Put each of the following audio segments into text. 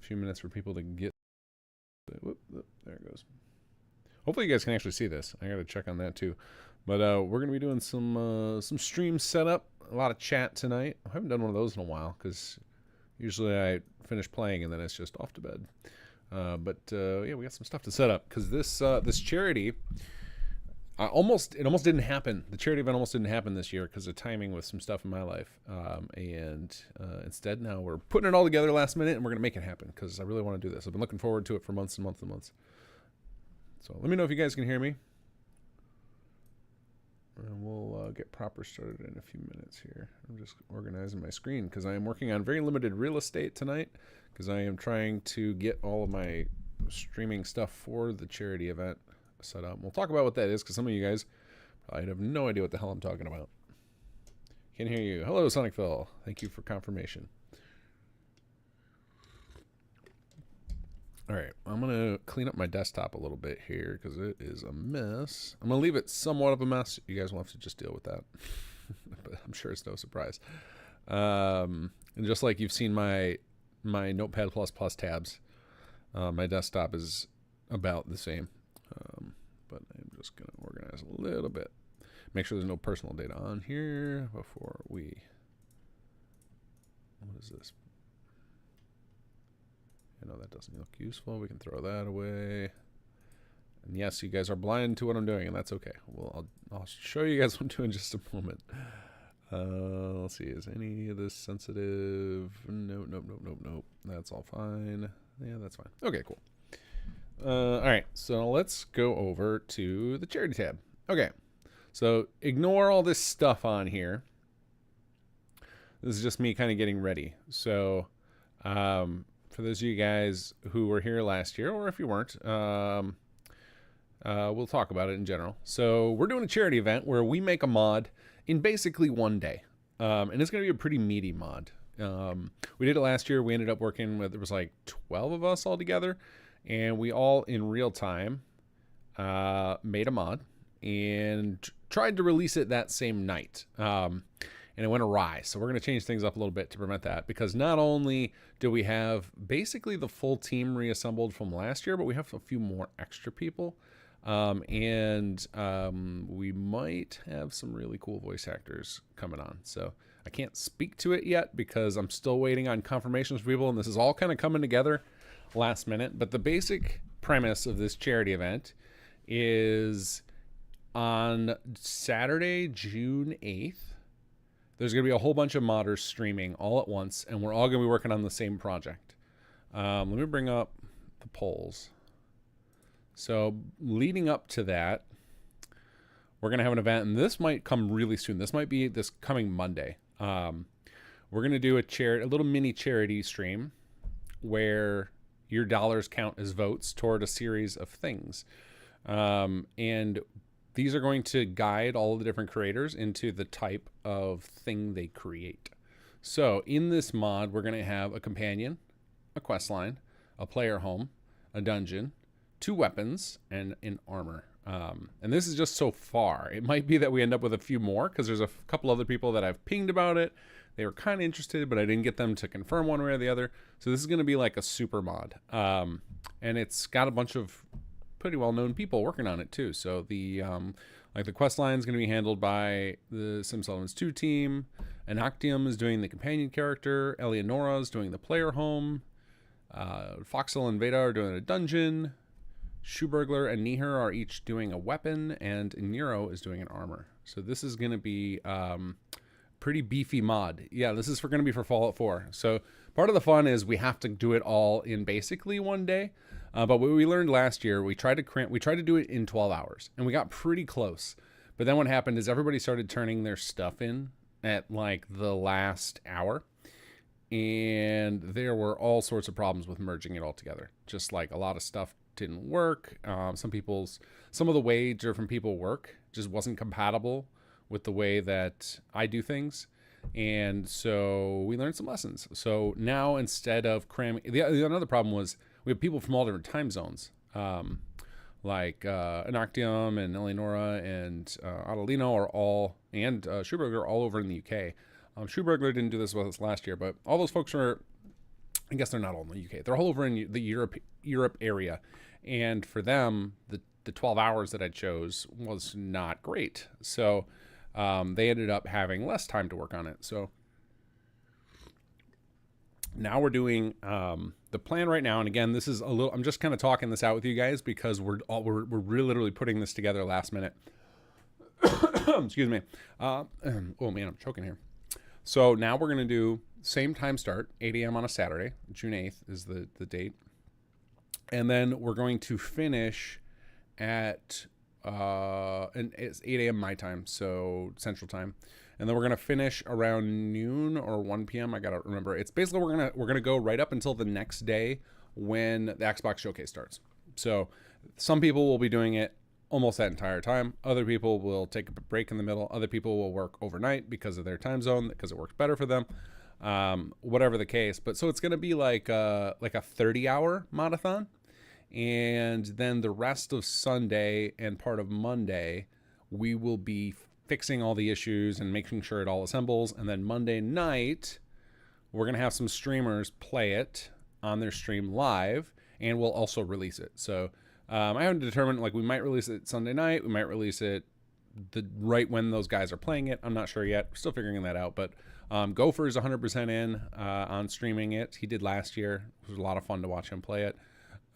few minutes for people to get. Whoop, whoop, there it goes. Hopefully you guys can actually see this. I got to check on that too. But we're gonna be doing some stream setup. A lot of chat tonight. I haven't done one of those in a while because usually I finish playing and then it's just off to bed. Yeah, we got some stuff to set up because this charity it almost didn't happen. The charity event almost didn't happen this year because of timing with some stuff in my life. Instead now we're putting it all together last minute and we're gonna make it happen because I really want to do this. I've been looking forward to it for months and months and months. So let me know if you guys can hear me. And we'll get proper started in a few minutes here. I'm just organizing my screen because I am working on very limited real estate tonight because I am trying to get all of my streaming stuff for the charity event set up. We'll talk about what that is because some of you guys probably have no idea what the hell I'm talking about. Can't hear you. Hello, Sonicville. Thank you for confirmation. All right, I'm going to clean up my desktop a little bit here because it is a mess. I'm going to leave it somewhat of a mess. You guys will have to just deal with that. But I'm sure it's no surprise. And just like you've seen my Notepad++ tabs, my desktop is about the same. But I'm just going to organize a little bit. Make sure there's no personal data on here before we... What is this? No, that doesn't look useful. We can throw that away. And yes, you guys are blind to what I'm doing, and that's okay. Well, I'll show you guys what I'm doing in just a moment. Let's see. Is any of this sensitive? Nope, nope, nope, nope, nope. That's all fine. Yeah, that's fine. Okay, cool. All right, so let's go over to the charity tab. Okay, so ignore all this stuff on here. This is just me kind of getting ready. So, for those of you guys who were here last year, or if you weren't, we'll talk about it in general. So we're doing a charity event where we make a mod in basically one day. And it's going to be a pretty meaty mod. We did it last year. We ended up working with, there was like 12 of us all together. And we all, in real time, made a mod and tried to release it that same night. And it went awry. So we're going to change things up a little bit to prevent that, because not only do we have basically the full team reassembled from last year, but we have a few more extra people. We might have some really cool voice actors coming on. So I can't speak to it yet because I'm still waiting on confirmations from people, and this is all kind of coming together last minute. But the basic premise of this charity event is on Saturday, June 8th, there's going to be a whole bunch of modders streaming all at once, and we're all going to be working on the same project. Let me bring up the polls. So leading up to that, we're going to have an event, and this might come really soon. This might be this coming Monday. We're going to do a little mini charity stream where your dollars count as votes toward a series of things. And these are going to guide all of the different creators into the type of thing they create. So in this mod, we're going to have a companion, a quest line, a player home, a dungeon, 2 weapons, and an armor. And this is just so far. It might be that we end up with a few more because there's a couple other people that I've pinged about it. They were kind of interested, but I didn't get them to confirm one way or the other. So this is going to be like a super mod. And it's got a bunch of pretty well-known people working on it too. So the like the quest line is going to be handled by the SimSettlements 2 team. Anactium is doing the companion character. Eleonora is doing the player home. Foxel and Veda are doing a dungeon. Shoeburglar and Nihar are each doing a weapon, and Nero is doing an armor. So this is going to be pretty beefy mod. Yeah, this is going to be for Fallout 4. So part of the fun is we have to do it all in basically one day. But what we learned last year, we tried to do it in 12 hours, and we got pretty close. But then what happened is everybody started turning their stuff in at like the last hour, and there were all sorts of problems with merging it all together. Just like a lot of stuff didn't work. Some of the way different people work just wasn't compatible with the way that I do things. And so we learned some lessons. So now instead of cramming, another problem was we have people from all different time zones, like Anactium and Eleonora and Adelino are all, and Shoeburglar are all over in the UK. Shoeburglar didn't do this with us last year, but all those folks are I guess they're not all in the UK. They're all over in the Europe area. And for them, the 12 hours that I chose was not great. So they ended up having less time to work on it. So now we're doing the plan right now. And again, this is I'm just kind of talking this out with you guys because we're literally putting this together last minute. Excuse me. Oh man, I'm choking here. So now we're going to do same time start, 8 a.m. on a Saturday. June 8th is the date. And then we're going to finish at and it's 8 a.m. my time, so Central Time. And then we're gonna finish around noon or 1 p.m. I gotta remember. It's basically we're gonna go right up until the next day when the Xbox Showcase starts. So some people will be doing it almost that entire time. Other people will take a break in the middle. Other people will work overnight because of their time zone, because it works better for them. Whatever the case. But so it's gonna be like a 30-hour Modathon. And then the rest of Sunday and part of Monday, we will be fixing all the issues and making sure it all assembles. And then Monday night, we're going to have some streamers play it on their stream live, and we'll also release it. So I haven't determined, like, we might release it Sunday night. We might release it right when those guys are playing it. I'm not sure yet. We're still figuring that out. But Gopher is 100% in on streaming it. He did last year. It was a lot of fun to watch him play it.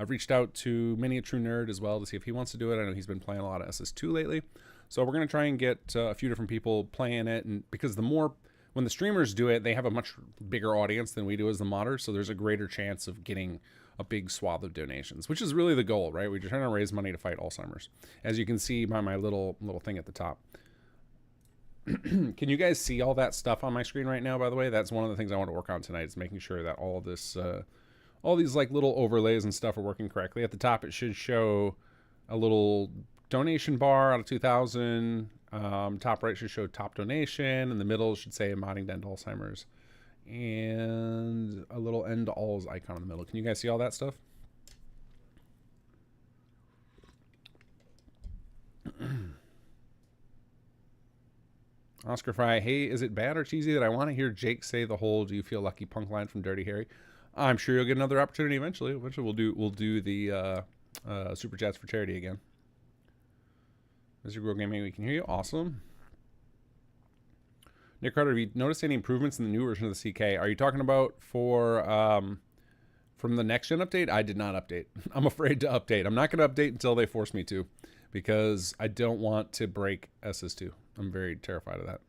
I've reached out to Many a True Nerd as well to see if he wants to do it. I know he's been playing a lot of SS2 lately. So we're going to try and get a few different people playing it. And because when the streamers do it, they have a much bigger audience than we do as the modders. So there's a greater chance of getting a big swath of donations, which is really the goal, right? We're trying to raise money to fight Alzheimer's. As you can see by my little thing at the top. Can you guys see all that stuff on my screen right now, by the way? That's one of the things I want to work on tonight, is making sure that all this... all these like little overlays and stuff are working correctly. At the top, it should show a little donation bar out of 2,000. Top right should show top donation. In the middle should say modding to end Alzheimer's. And a little end to alls icon in the middle. Can you guys see all that stuff? Oscar Fry, hey, is it bad or cheesy that I want to hear Jake say the whole "Do you feel lucky" punk line from Dirty Harry? I'm sure you'll get another opportunity eventually. Eventually, we'll do the super chats for charity again. Mr. Grow Gaming, we can hear you. Awesome. Nick Carter, have you noticed any improvements in the new version of the CK? Are you talking about from the next gen update? I did not update. I'm afraid to update. I'm not going to update until they force me to, because I don't want to break SS2. I'm very terrified of that.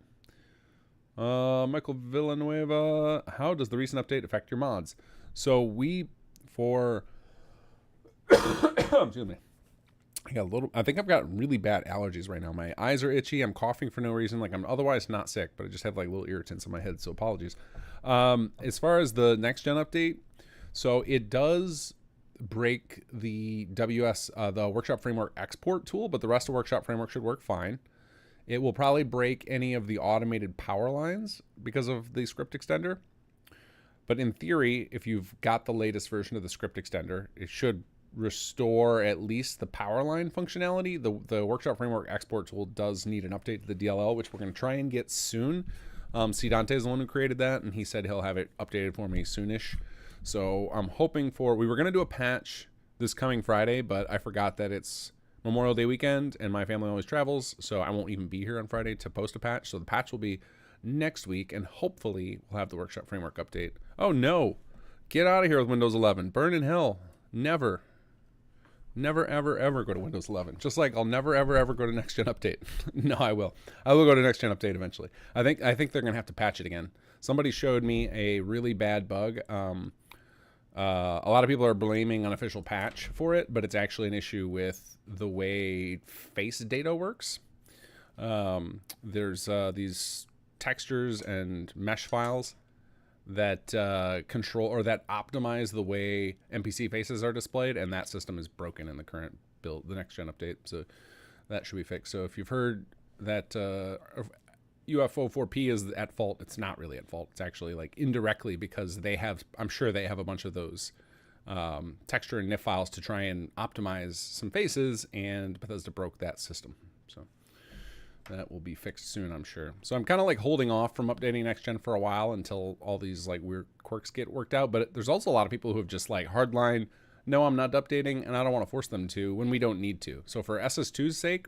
Michael Villanueva, how does the recent update affect your mods? So excuse me. I think I've got really bad allergies right now. My eyes are itchy. I'm coughing for no reason. Like, I'm otherwise not sick, but I just have like little irritants in my head. So apologies. As far as the next gen update, so it does break the the Workshop Framework export tool, but the rest of Workshop Framework should work fine. It will probably break any of the automated power lines because of the script extender. But in theory, if you've got the latest version of the script extender, it should restore at least the power line functionality. The Workshop Framework export tool does need an update to the DLL, which we're going to try and get soon. C. Dante is the one who created that, and he said he'll have it updated for me soonish. So I'm hoping we were going to do a patch this coming Friday, but I forgot that it's Memorial Day weekend and my family always travels, so I won't even be here on Friday to post a patch. So the patch will be next week, and hopefully we'll have the Workshop Framework update. Oh no, get out of here with Windows 11. Burn in hell. Never ever ever go to Windows 11. Just like I'll never ever go to next gen update. No, I will go to next gen update eventually. I think they're gonna have to patch it again. Somebody showed me a really bad bug. A lot of people are blaming unofficial patch for it, but it's actually an issue with the way face data works. There's these textures and mesh files that control or that optimize the way NPC faces are displayed, and that system is broken in the current build, the next gen update. So that should be fixed. So if you've heard that UFO4P is at fault, it's not really at fault. It's actually like indirectly, because I'm sure they have a bunch of those texture and NIF files to try and optimize some faces, and Bethesda broke that system. So That will be fixed soon, I'm sure. So I'm kind of like holding off from updating next gen for a while until all these like weird quirks get worked out. But there's also a lot of people who have just like hardline, no, I'm not updating, and I don't want to force them to when we don't need to. So for SS2's sake,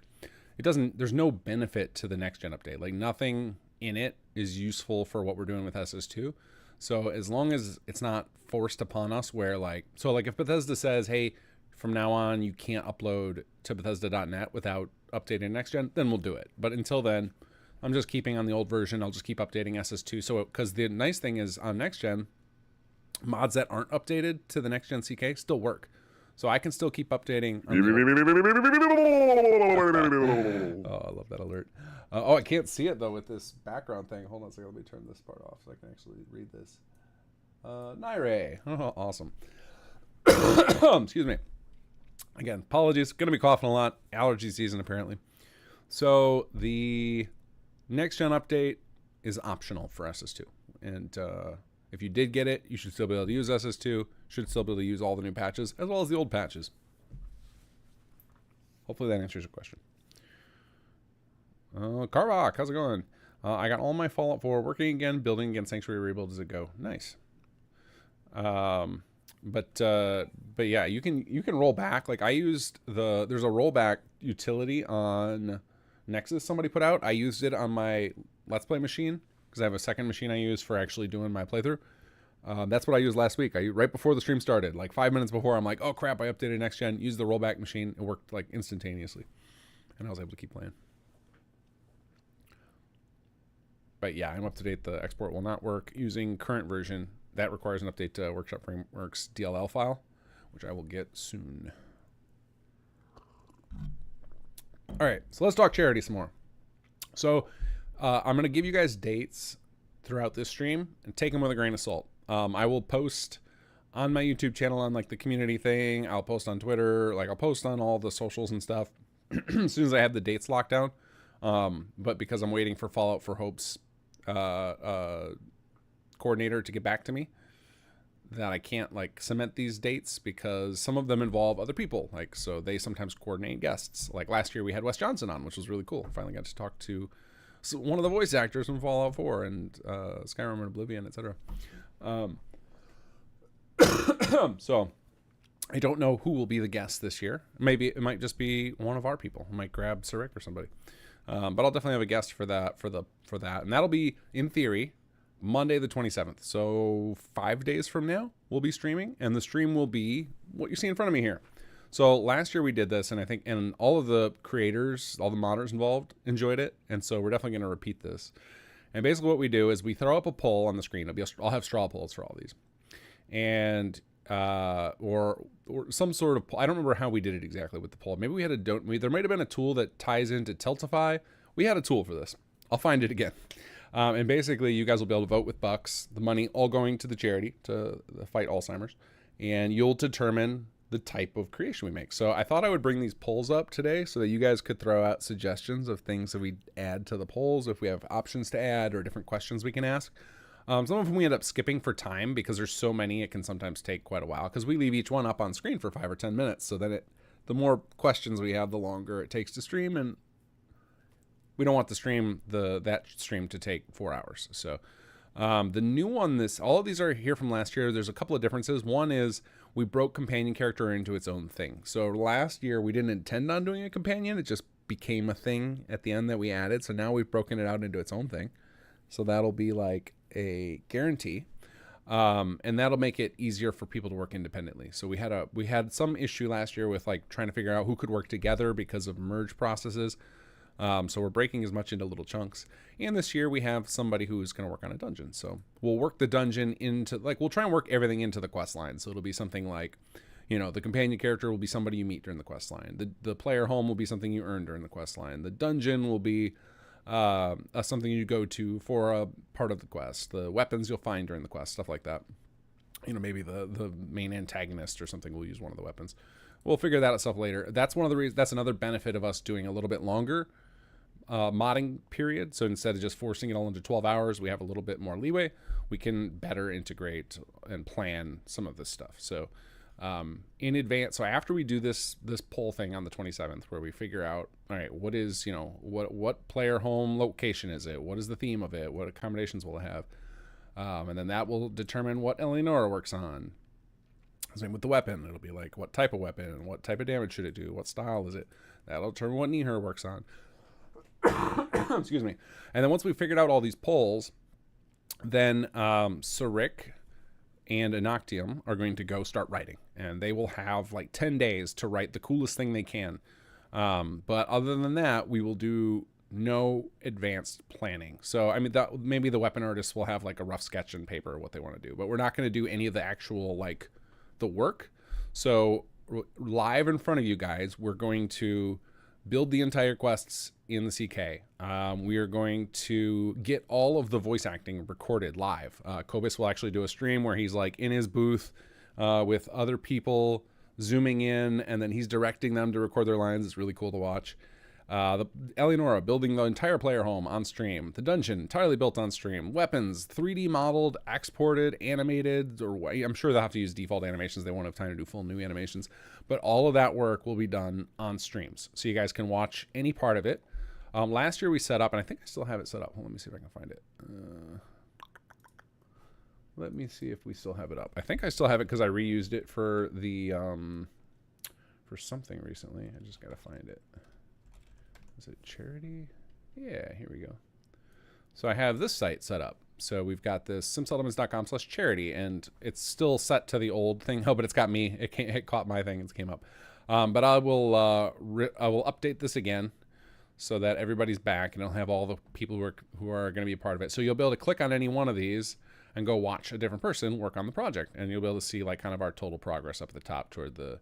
there's no benefit to the next gen update. Like nothing in it is useful for what we're doing with SS2. So as long as it's not forced upon us where like if Bethesda says, hey, from now on you can't upload to Bethesda.net without updating next gen, then we'll do it. But until then, I'm just keeping on the old version. I'll just keep updating SS2. So because the nice thing is on next gen, mods that aren't updated to the next gen CK still work. So I can still keep updating. Oh, I love that alert. I can't see it though with this background thing. Hold on a second. Let me turn this part off so I can actually read this. Naire. Oh, awesome. Excuse me. Again, apologies. Going to be coughing a lot. Allergy season, apparently. So the next gen update is optional for SS2. And if you did get it, you should still be able to use SS2. Should still be able to use all the new patches, as well as the old patches. Hopefully that answers your question. Carvok, how's it going? I got all my Fallout 4 working again, building again. Sanctuary rebuild as it go. Nice. But yeah, you can roll back. Like I used there's a rollback utility on Nexus somebody put out. I used it on my Let's Play machine because I have a second machine I use for actually doing my playthrough. That's what I used last week. Right before the stream started, like 5 minutes before, I'm like, oh crap, I updated next gen. Used the rollback machine. It worked like instantaneously, and I was able to keep playing. But yeah, I'm up to date. The export will not work using current version. That requires an update to Workshop Frameworks DLL file, which I will get soon. All right, so let's talk charity some more. So I'm going to give you guys dates throughout this stream and take them with a grain of salt. I will post on my YouTube channel on like the community thing. I'll post on Twitter. Like I'll post on all the socials and stuff as soon as I have the dates locked down. But because I'm waiting for Fallout for Hope's coordinator to get back to me, that I can't like cement these dates because some of them involve other people. Like, so they sometimes coordinate guests. Like last year we had Wes Johnson on, which was really cool. Finally got to talk to one of the voice actors from Fallout 4 and Skyrim and Oblivion, etc. So I don't know who will be the guest this year. Maybe it might just be one of our people. I might grab Sarek or somebody. But I'll definitely have a guest for that, and that'll be in theory Monday the 27th. So 5 days from now we'll be streaming, and the stream will be what you see in front of me here. So last year we did this, and I think all of the creators, all the modders involved enjoyed it, and so we're definitely going to repeat this. And basically what we do is we throw up a poll on the screen. I'll have straw polls for all these, and or some sort of, I don't remember how we did it exactly with the poll. Maybe we had there might have been a tool that ties into Tiltify. We had a tool for this. I'll find it again. And basically you guys will be able to vote with bucks, the money all going to the charity to fight Alzheimer's, and you'll determine the type of creation we make. So I thought I would bring these polls up today so that you guys could throw out suggestions of things that we add to the polls, if we have options to add or different questions we can ask. Some of them we end up skipping for time because there's so many, it can sometimes take quite a while because we leave each one up on screen for 5 or 10 minutes. So then the more questions we have, the longer it takes to stream, and we don't want the stream, that stream to take 4 hours. So the new one, all of these are here from last year. There's a couple of differences. One is we broke companion character into its own thing. So last year we didn't intend on doing a companion. It just became a thing at the end that we added. So now we've broken it out into its own thing. So that'll be like a guarantee. And that'll make it easier for people to work independently. So we had some issue last year with like trying to figure out who could work together because of merge processes. So we're breaking as much into little chunks. And this year we have somebody who's going to work on a dungeon. So we'll work the dungeon we'll try and work everything into the quest line. So it'll be something like, the companion character will be somebody you meet during the quest line. The player home will be something you earn during the quest line. The dungeon will be something you go to for a part of the quest. The weapons you'll find during the quest, stuff like that. Maybe the main antagonist or something will use one of the weapons. We'll figure that out stuff later. That's one of the reasons. That's another benefit of us doing a little bit longer modding period. So instead of just forcing it all into 12 hours, we have a little bit more leeway. We can better integrate and plan some of this stuff. So in advance. So after we do this poll thing on the 27th, where we figure out, all right, what is, what player home location is it? What is the theme of it? What accommodations will it have? And then that will determine what Eleonora works on. Same with the weapon. It'll be like, what type of weapon? What type of damage should it do? What style is it? That'll determine what Nihar works on. Excuse me. And then once we've figured out all these polls, then Sarik and Inoctium are going to go start writing. And they will have like 10 days to write the coolest thing they can. But other than that, we will do no advanced planning. So, I mean, maybe the weapon artists will have like a rough sketch in paper of what they want to do. But we're not going to do any of the actual, like, the work. So live in front of you guys, we're going to build the entire quests in the CK. We are going to get all of the voice acting recorded live. Kobus will actually do a stream where he's like in his booth with other people zooming in, and then he's directing them to record their lines. It's really cool to watch. The Eleonora building the entire player home on stream. The dungeon entirely built on stream. Weapons 3D modeled, exported, animated, or I'm sure they'll have to use default animations. They won't have time to do full new animations, but all of that work will be done on streams, so you guys can watch any part of it. Last year we set up, and I think I still have it set up. Let me see if I can find it. Let me see if we still have it up. I think I still have it because I reused it for the for something recently. I just gotta find it. Is it charity? Yeah, here we go. So I have this site set up. So we've got this simsettlements.com/charity, and it's still set to the old thing. Oh, but it's got me. It caught my thing and it came up. But I will update this again so that everybody's back, and it'll have all the people who are going to be a part of it. So you'll be able to click on any one of these and go watch a different person work on the project, and you'll be able to see like kind of our total progress up at the top toward the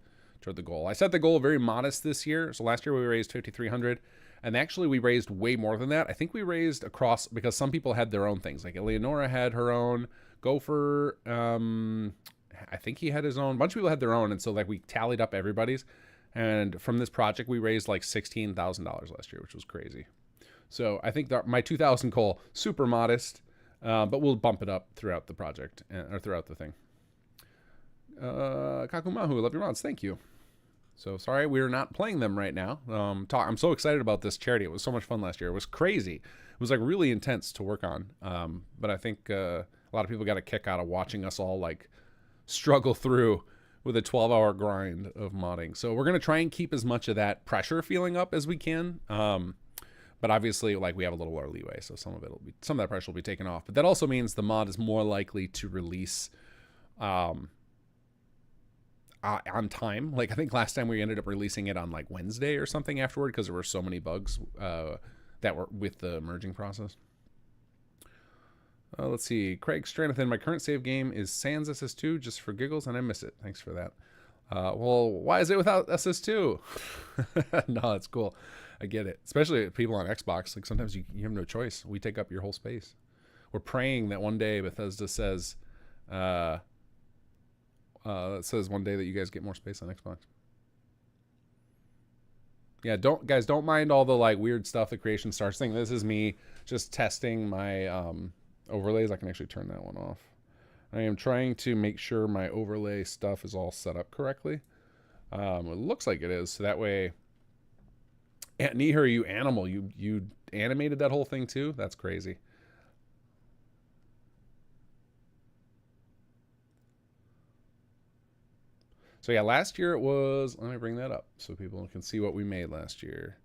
goal. I set the goal very modest this year. So last year we raised 5,300. And actually, we raised way more than that. I think we raised across, because some people had their own things. Like Eleonora had her own. Gopher, I think he had his own. A bunch of people had their own. And so like we tallied up everybody's. And from this project, we raised like $16,000 last year, which was crazy. So I think that my 2,000 goal, super modest, but we'll bump it up throughout the project, or throughout the thing. Kakumahu, love your mods. Thank you. So sorry we're not playing them right now. I'm so excited about this charity. It was so much fun last year. It was crazy. It was like really intense to work on. But I think a lot of people got a kick out of watching us all like struggle through with a 12-hour grind of modding. So we're going to try and keep as much of that pressure feeling up as we can. But obviously, like, we have a little more leeway, so some of that pressure will be taken off. But that also means the mod is more likely to release on time. Like, I think last time we ended up releasing it on like Wednesday or something afterward, because there were so many bugs that were with the merging process. Let's see. Craig Stranathan, my current save game is Sans SS2 just for giggles, and I miss it. Thanks for that. Well, why is it without SS2? No, it's cool. I get it. Especially people on Xbox. Like, sometimes you have no choice. We take up your whole space. We're praying that one day Bethesda says one day that you guys get more space on Xbox. Yeah, don't mind all the like weird stuff the Creation Stars thing. This is me just testing my overlays. I can actually turn that one off. I am trying to make sure my overlay stuff is all set up correctly. It looks like it is, so that way. Nihar, you animal, you animated that whole thing too? That's crazy. So yeah, last year it was, let me bring that up so people can see what we made last year.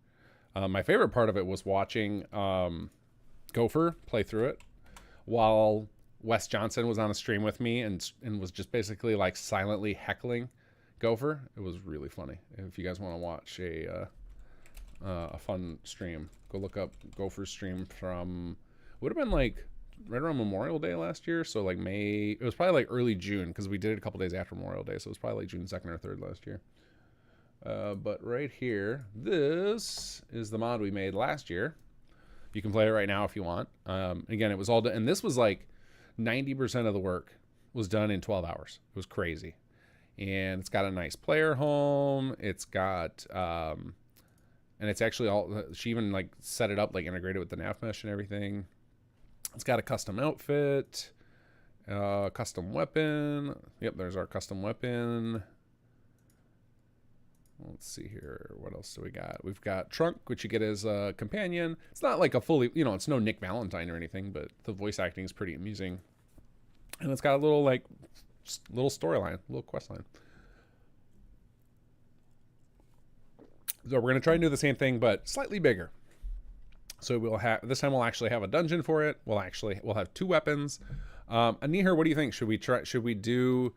My favorite part of it was watching Gopher play through it while Wes Johnson was on a stream with me and was just basically like silently heckling Gopher. It was really funny. If you guys want to watch a fun stream, go look up Gopher's stream from, would have been like right around Memorial Day last year. So like May, it was probably like early June, because we did it a couple days after Memorial Day. So it was probably like June 2nd or 3rd last year. But right here, this is the mod we made last year. You can play it right now if you want. Again, it was all done, and this was like 90% of the work was done in 12 hours. It was crazy. And it's got a nice player home. It's got, and it's actually all, she even like set it up, like integrated with the nav mesh and everything. It's got a custom outfit, custom weapon. Yep, there's our custom weapon. let's see here. What else do we got? We've got Trunk, which you get as a companion. It's not like a fully, you know, it's no Nick Valentine or anything, but the voice acting is pretty amusing. And it's got a little, like, little storyline, little quest line. So we're going to try and do the same thing, but slightly bigger. So we'll have, this time we'll actually have a dungeon for it. We'll have 2 weapons. Anihir, what do you think? Should we do,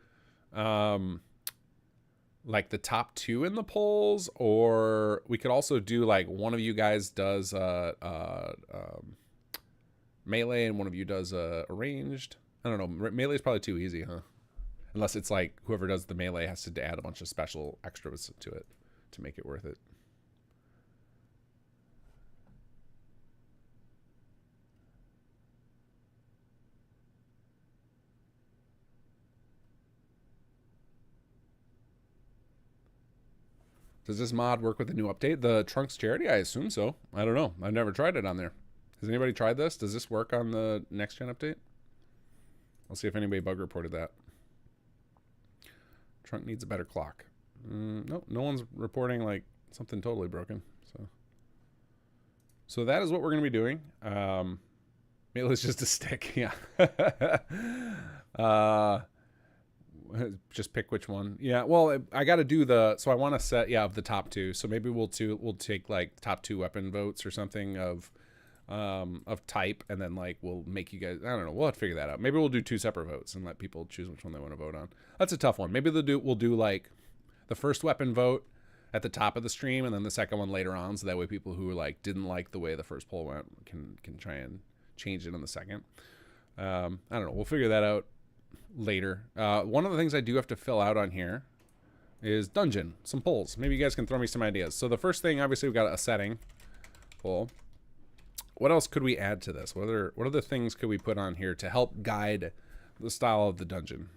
like the top 2 in the polls, or we could also do like one of you guys does melee and one of you does ranged. I don't know. Melee is probably too easy, huh? Unless it's like whoever does the melee has to add a bunch of special extras to it to make it worth it. Does this mod work with the new update? The Trunks Charity? I assume so. I don't know. I've never tried it on there. Has anybody tried this? Does this work on the next gen update? I'll see if anybody bug reported that. Trunk needs a better clock. Nope, no one's reporting like something totally broken. So that is what we're going to be doing. Maybe it's just a stick. Yeah. Just pick which one. Yeah, well, I got to do so I want to set, of the top 2. So maybe we'll take like top 2 weapon votes or something of type, and then like we'll make you guys, I don't know, we'll have to figure that out. Maybe we'll do 2 separate votes and let people choose which one they want to vote on. That's a tough one. Maybe we'll do like the first weapon vote at the top of the stream, and then the second one later on, so that way people who like didn't like the way the first poll went can try and change it in the second. I don't know, we'll figure that out later. One of the things I do have to fill out on here is dungeon, some polls. Maybe you guys can throw me some ideas. So the first thing, obviously, we've got a setting poll. What else could we add to this? What other things could we put on here to help guide the style of the dungeon?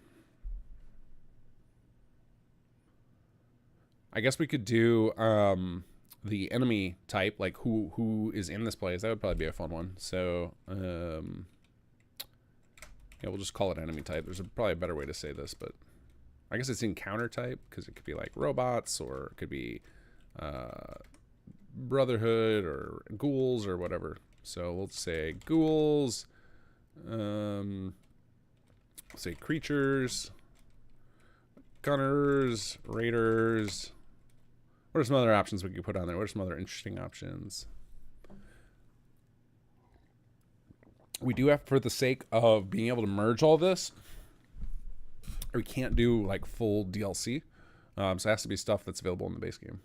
I guess we could do the enemy type, like who is in this place. That would probably be a fun one. So yeah, we'll just call it enemy type. There's probably a better way to say this, but I guess it's encounter type, because it could be like robots, or it could be brotherhood or ghouls or whatever. So we'll say ghouls, say creatures, gunners, raiders. What are some other options we could put on there? What are some other interesting options? We do have, for the sake of being able to merge all this, we can't do like full DLC. So it has to be stuff that's available in the base game.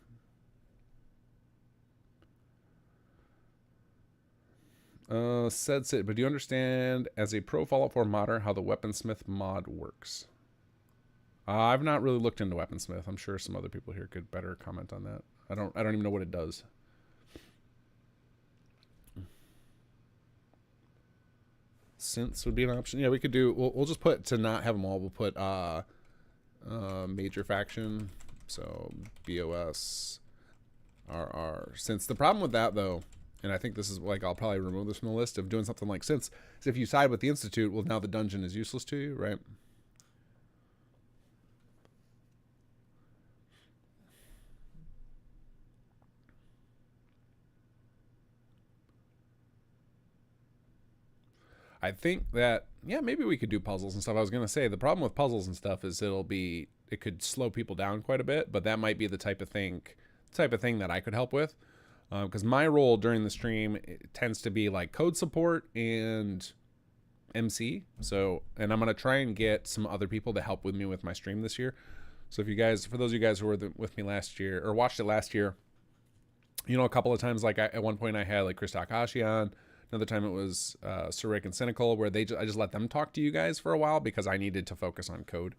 But do you understand as a pro Fallout 4 modder how the weaponsmith mod works? I've not really looked into weaponsmith. I'm sure some other people here could better comment on that. I don't even know what it does. Synths would be an option. Yeah, we could do. We'll just put, to not have them all, we'll put major faction. So BOS, RR. Since the problem with that though, and I think this is like, I'll probably remove this from the list of doing something like since if you side with the Institute, well, now the dungeon is useless to you, right? I think that, yeah, maybe we could do puzzles and stuff. I was going to say, the problem with puzzles and stuff is it could slow people down quite a bit, but that might be the type of thing that I could help with. Because my role during the stream tends to be like code support and MC. So, and I'm going to try and get some other people to help with me with my stream this year. So if you guys, for those of you guys who were with me last year or watched it last year, you know, a couple of times, like at one point I had like Chris Takahashi on. Another time it was Surik and Cynical, where I just let them talk to you guys for a while because I needed to focus on code.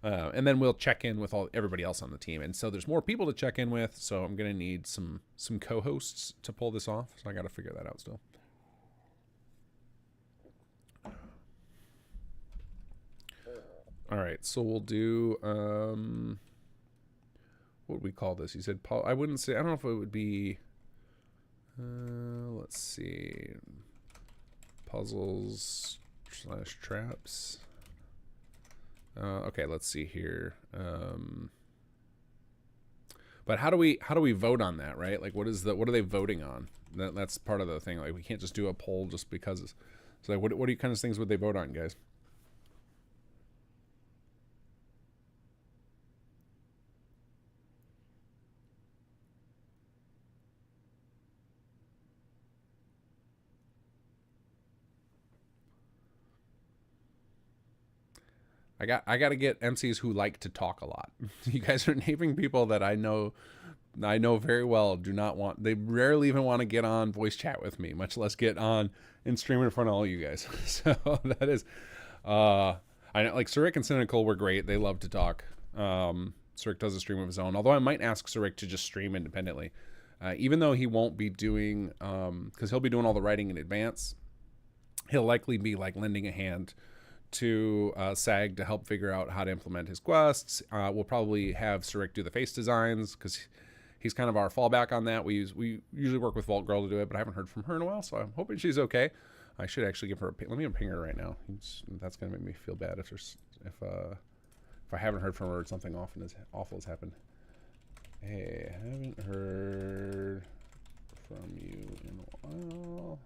And then we'll check in with everybody else on the team. And so there's more people to check in with, so I'm going to need some co-hosts to pull this off. So I got to figure that out still. All right, so we'll do, what would we call this? You said, I wouldn't say, I don't know if it would be, let's see, puzzles / traps. Okay, let's see here. But how do we vote on that, right? Like, what are they voting on? That's part of the thing. Like, we can't just do a poll just because. So, like, what kind of things would they vote on, guys? I got to get MCs who like to talk a lot. You guys are naming people that I know very well do not want. They rarely even want to get on voice chat with me, much less get on and stream in front of all you guys. So that is, I know, like Surik and Cynical were great. They love to talk. Surik does a stream of his own, although I might ask Surik to just stream independently, even though he won't be doing, because he'll be doing all the writing in advance. He'll likely be like lending a hand to SAG to help figure out how to implement his quests. We'll probably have Surik do the face designs because he's kind of our fallback on that. We usually work with Vault Girl to do it, but I haven't heard from her in a while, so I'm hoping she's okay. I should actually give her a ping. Let me ping her right now. That's gonna make me feel bad if I haven't heard from her, something awful has happened. Hey, I haven't heard from you in a while.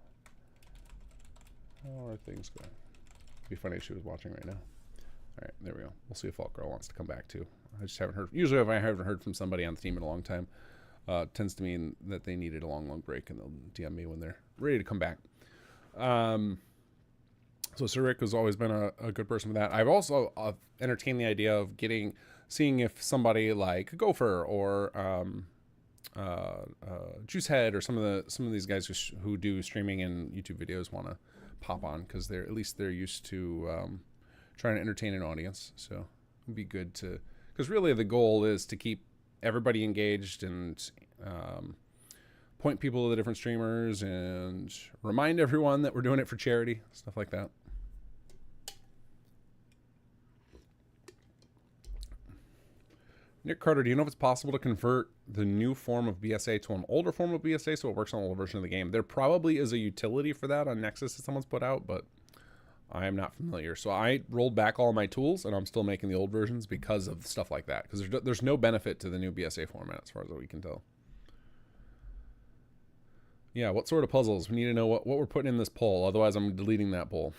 How are things going? It'd be funny if she was watching right now. All right, there we go. We'll see if Vault Girl wants to come back too. I just haven't heard. Usually, if I haven't heard from somebody on the team in a long time, it tends to mean that they needed a long break, and they'll DM me when they're ready to come back. So Surik has always been a good person for that. I've also entertained the idea of seeing if somebody like Gopher or Juicehead or some of these guys who do streaming and YouTube videos want to pop on, because they're used to trying to entertain an audience. So it'd be good to, because really the goal is to keep everybody engaged and point people to the different streamers and remind everyone that we're doing it for charity, stuff like that. Nick Carter, do you know if it's possible to convert the new form of BSA to an older form of BSA so it works on an older version of the game? There probably is a utility for that on Nexus that someone's put out, but I am not familiar. So I rolled back all my tools, and I'm still making the old versions because of stuff like that, because there's no benefit to the new BSA format as far as we can tell. Yeah, what sort of puzzles? We need to know what we're putting in this poll, otherwise I'm deleting that poll.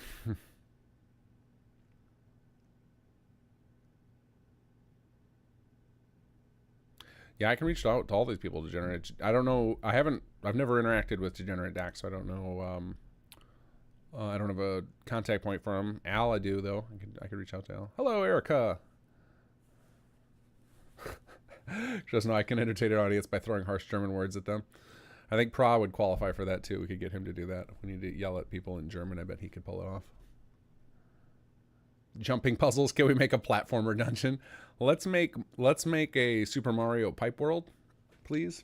Yeah, I can reach out to all these people to generate. I don't know. I've never interacted with Degenerate Dax, so I don't know. I don't have a contact point for him. Al, I do though. I could reach out to Al. Hello, Erica. Just know I can entertain an audience by throwing harsh German words at them. I think Pra would qualify for that too. We could get him to do that. If we need to yell at people in German, I bet he could pull it off. Jumping puzzles. Can we make a platformer dungeon? Let's make a Super Mario Pipe World, please.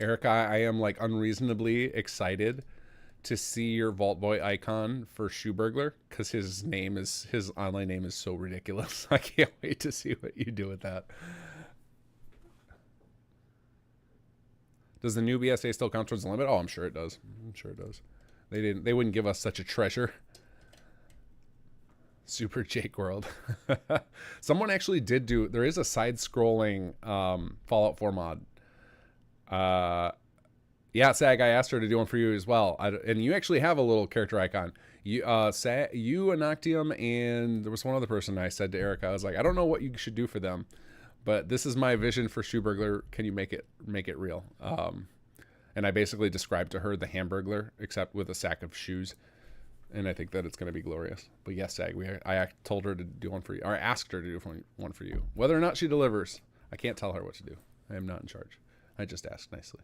Erica, I am like unreasonably excited to see your Vault Boy icon for Shoe Burglar, because his online name is so ridiculous. I can't wait to see what you do with that. Does the new BSA still count towards the limit? Oh, I'm sure it does. I'm sure it does. They wouldn't give us such a treasure. Super Jake World. Someone actually did there is a side-scrolling Fallout 4 mod. Yeah, Sag, I asked her to do one for you as well. And you actually have a little character icon. You, Anoctium, and there was one other person I said to Erica. I was like, I don't know what you should do for them, but this is my vision for Shoe Burglar. Can you make it real? And I basically described to her the Hamburglar, except with a sack of shoes. And I think that it's going to be glorious. But yes, Sag, I told her to do one for you, or I asked her to do one for you. Whether or not she delivers, I can't tell her what to do. I am not in charge. I just asked nicely.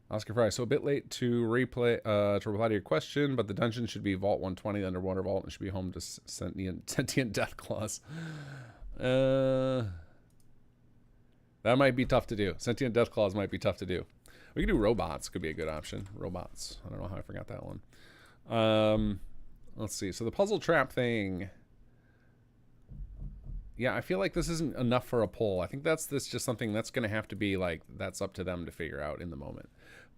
Oscar Fry, so a bit late to reply to your question, but the dungeon should be Vault 120, the Underwater Vault, and should be home to sentient death claws. That might be tough to do. Sentient death claws might be tough to do. We could do robots. Could be a good option. Robots. I don't know how I forgot that one. Let's see. So the puzzle trap thing. Yeah, I feel like this isn't enough for a poll. I think that's just something that's going to have to be like, that's up to them to figure out in the moment.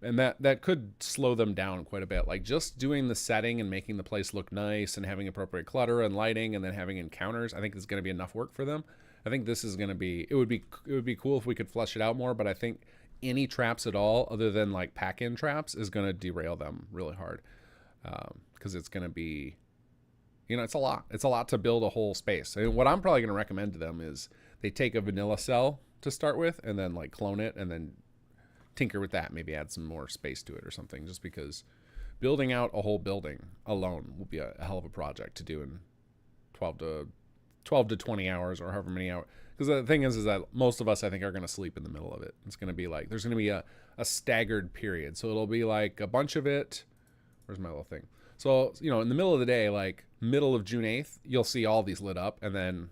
and that could slow them down quite a bit. Like just doing the setting and making the place look nice and having appropriate clutter and lighting and then having encounters, I think is going to be enough work for them. I think this is going to be, it would be cool if we could flesh it out more, but I think any traps at all other than like pack-in traps is going to derail them really hard. Because it's going to be, you know, it's a lot to build a whole space. And what I'm probably going to recommend to them is they take a vanilla cell to start with and then like clone it and then tinker with that, maybe add some more space to it or something, just because building out a whole building alone will be a hell of a project to do in 12 to 20 hours or however many hours. Because the thing is that most of us, I think, are going to sleep in the middle of it. It's going to be like, there's going to be a staggered period. So it'll be like a bunch of it. Where's my little thing? So, you know, in the middle of the day, like middle of June 8th, you'll see all these lit up. And then,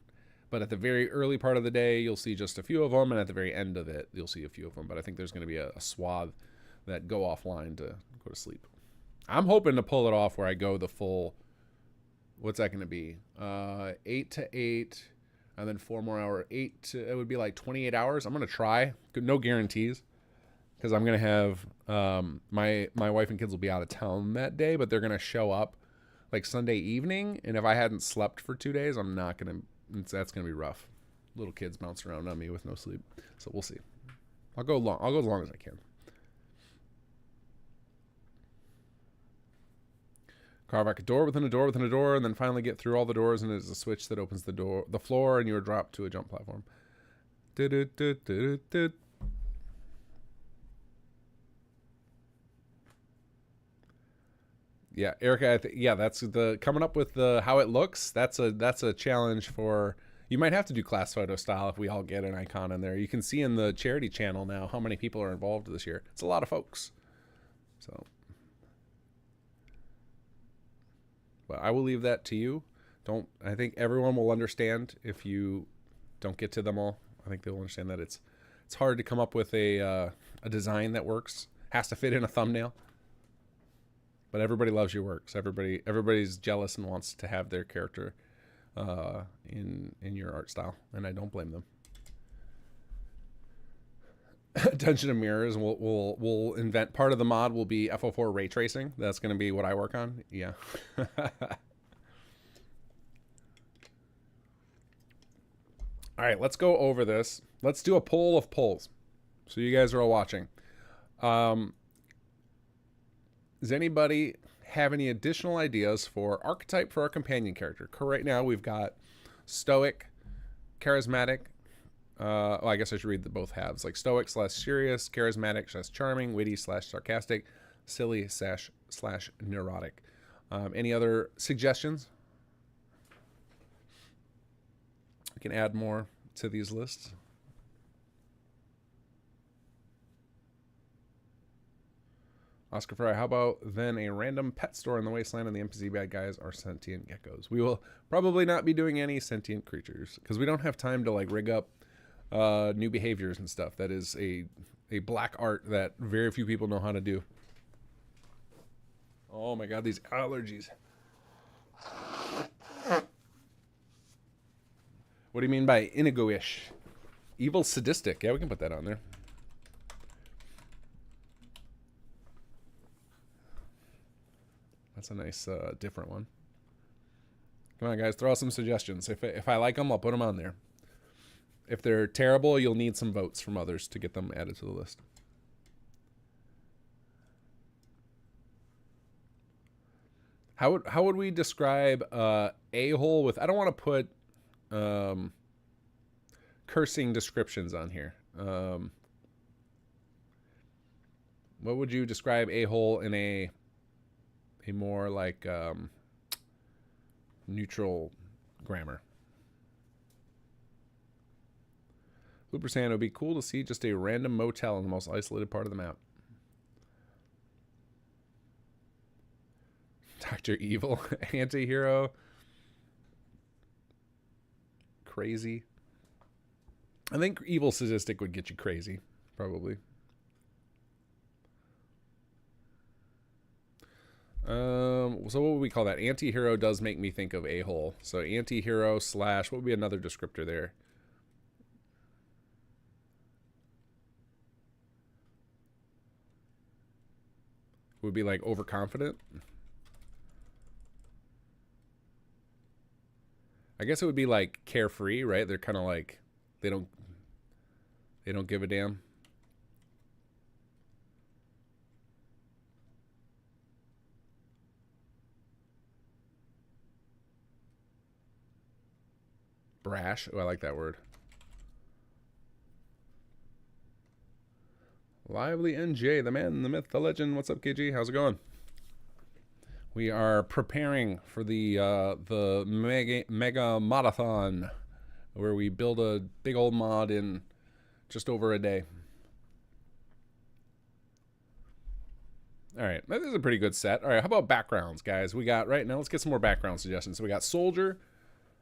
but at the very early part of the day, you'll see just a few of them. And at the very end of it, you'll see a few of them. But I think there's going to be a swath that go offline to go to sleep. I'm hoping to pull it off where I go the full, what's that going to be? 8 to 8, and then 4 more hours. It would be like 28 hours. I'm going to try. No guarantees. Because I'm going to have, my wife and kids will be out of town that day, but they're going to show up like Sunday evening. And if I hadn't slept for 2 days, I'm not going to, that's going to be rough. Little kids bounce around on me with no sleep. So we'll see. I'll go as long as I can. Carve out a door within a door within a door, and then finally get through all the doors, and there's a switch that opens the floor, and you are dropped to a jump platform. Yeah, Erica, that's the coming up with the how it looks. That's a challenge for, you might have to do class photo style if we all get an icon in there. You can see in the charity channel now how many people are involved this year. It's a lot of folks. So, but I will leave that to you. I think everyone will understand if you don't get to them all. I think they'll understand that it's hard to come up with a design that works. Has to fit in a thumbnail. But everybody loves your work. So everybody's jealous and wants to have their character in your art style, and I don't blame them. Dungeon of Mirrors, we'll invent, part of the mod will be FO4 ray tracing. That's going to be what I work on. Yeah. All right, let's go over this. Let's do a poll of polls. So you guys are all watching. Does anybody have any additional ideas for archetype for our companion character? Right now we've got stoic, charismatic. Well, I guess I should read the both halves. Like stoic / serious, charismatic / charming, witty / sarcastic, silly / neurotic. Any other suggestions? We can add more to these lists. Oscar Fry, how about then a random pet store in the wasteland and the NPC bad guys are sentient geckos? We will probably not be doing any sentient creatures because we don't have time to like rig up new behaviors and stuff. That is a black art that very few people know how to do. Oh my god, these allergies. What do you mean by inigo-ish? Evil sadistic. Yeah, we can put that on there. That's a nice different one. Come on, guys, throw out some suggestions. If I like them, I'll put them on there. If they're terrible, you'll need some votes from others to get them added to the list. How would we describe a-hole with... I don't want to put cursing descriptions on here. What would you describe a-hole in a more like neutral grammar? Looper saying it would be cool to see just a random motel in the most isolated part of the map. Dr. Evil, anti-hero, crazy. I think evil sadistic would get you crazy, probably. So what would we call that? Anti-hero does make me think of a-hole. So anti-hero / what would be another descriptor there? would be like overconfident. I guess it would be like carefree, right? They're kind of like they don't give a damn. Brash. Oh, I like that word. Lively NJ, the man, the myth, the legend. What's up, KG? How's it going? We are preparing for the mega Modathon, where we build a big old mod in just over a day. All right, this is a pretty good set. All right, how about backgrounds, guys? We got, right now, let's get some more background suggestions. So we got soldier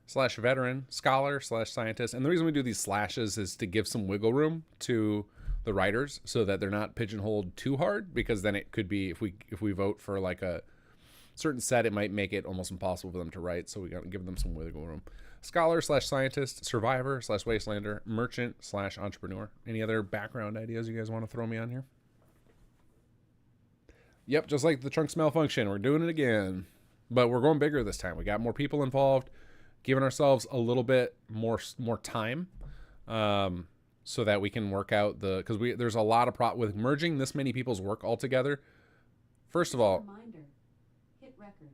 / veteran, scholar / scientist. And the reason we do these slashes is to give some wiggle room to the writers so that they're not pigeonholed too hard, because then it could be, if we vote for like a certain set, it might make it almost impossible for them to write. So we got to give them some wiggle room. Scholar / scientist, survivor / wastelander, merchant / entrepreneur. Any other background ideas you guys want to throw me on here? Yep, just like the trunks malfunction, we're doing it again. But we're going bigger this time. We got more people involved, giving ourselves a little bit more time, so that we can work out because there's a lot of with merging this many people's work all together. First of all, reminder, hit record.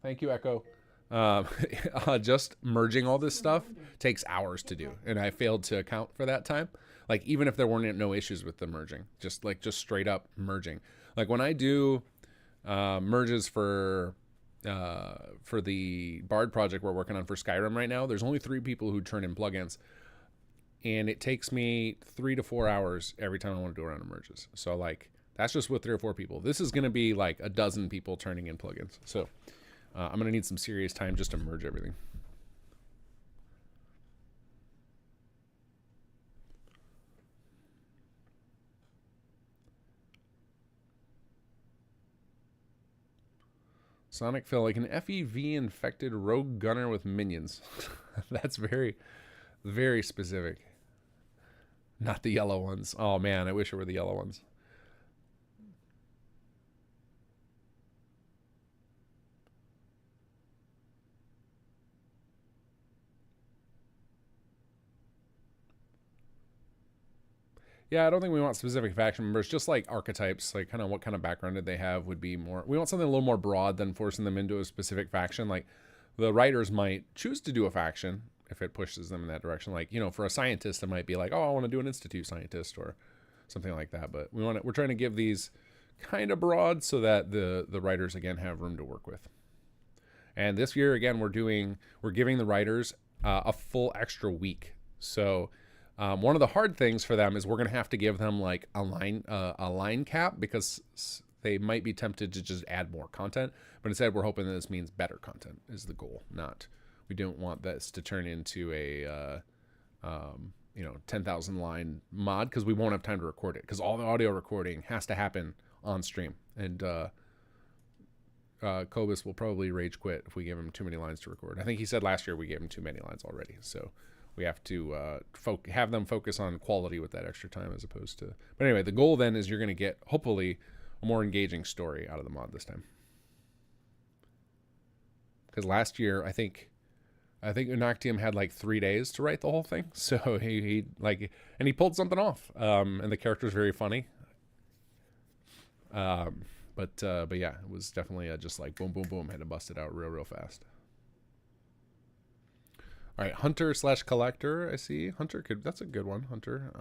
Thank you, Echo. Just merging all this stuff takes hours to do, and I failed to account for that time. Like, even if there weren't no issues with the merging, just straight up merging. Like when I do merges for the Bard project we're working on for Skyrim right now, there's only 3 people who turn in plugins, and it takes me 3 to 4 hours every time I want to do a round of merges. So like that's just with 3 or 4 people. This is going to be like a dozen people turning in plugins. So I'm going to need some serious time just to merge everything. Sonic Phil, like an FEV infected rogue gunner with minions. That's very, very specific. Not the yellow ones. Oh man, I wish it were the yellow ones. Yeah, I don't think we want specific faction members, just like archetypes, like kind of what kind of background did they have would be more. We want something a little more broad than forcing them into a specific faction. Like the writers might choose to do a faction if it pushes them in that direction. Like, you know, for a scientist, it might be like, oh, I want to do an institute scientist or something like that. But we're trying to give these kind of broad so that the writers again have room to work with. And this year again, we're giving the writers a full extra week. So one of the hard things for them is we're going to have to give them like a line cap, because they might be tempted to just add more content. But instead, we're hoping that this means better content is the goal. We don't want this to turn into a 10,000 line mod, because we won't have time to record it, because all the audio recording has to happen on stream. And Kobus will probably rage quit if we give him too many lines to record. I think he said last year we gave him too many lines already. So we have to have them focus on quality with that extra time as opposed to... But anyway, the goal then is you're going to get, hopefully, a more engaging story out of the mod this time. Because last year, I think Unoctium had like 3 days to write the whole thing. So he pulled something off. And the character's very funny. But yeah, it was definitely just like boom, boom, boom. Had to bust it out real fast. All right, hunter / collector. I see hunter that's a good one. Hunter,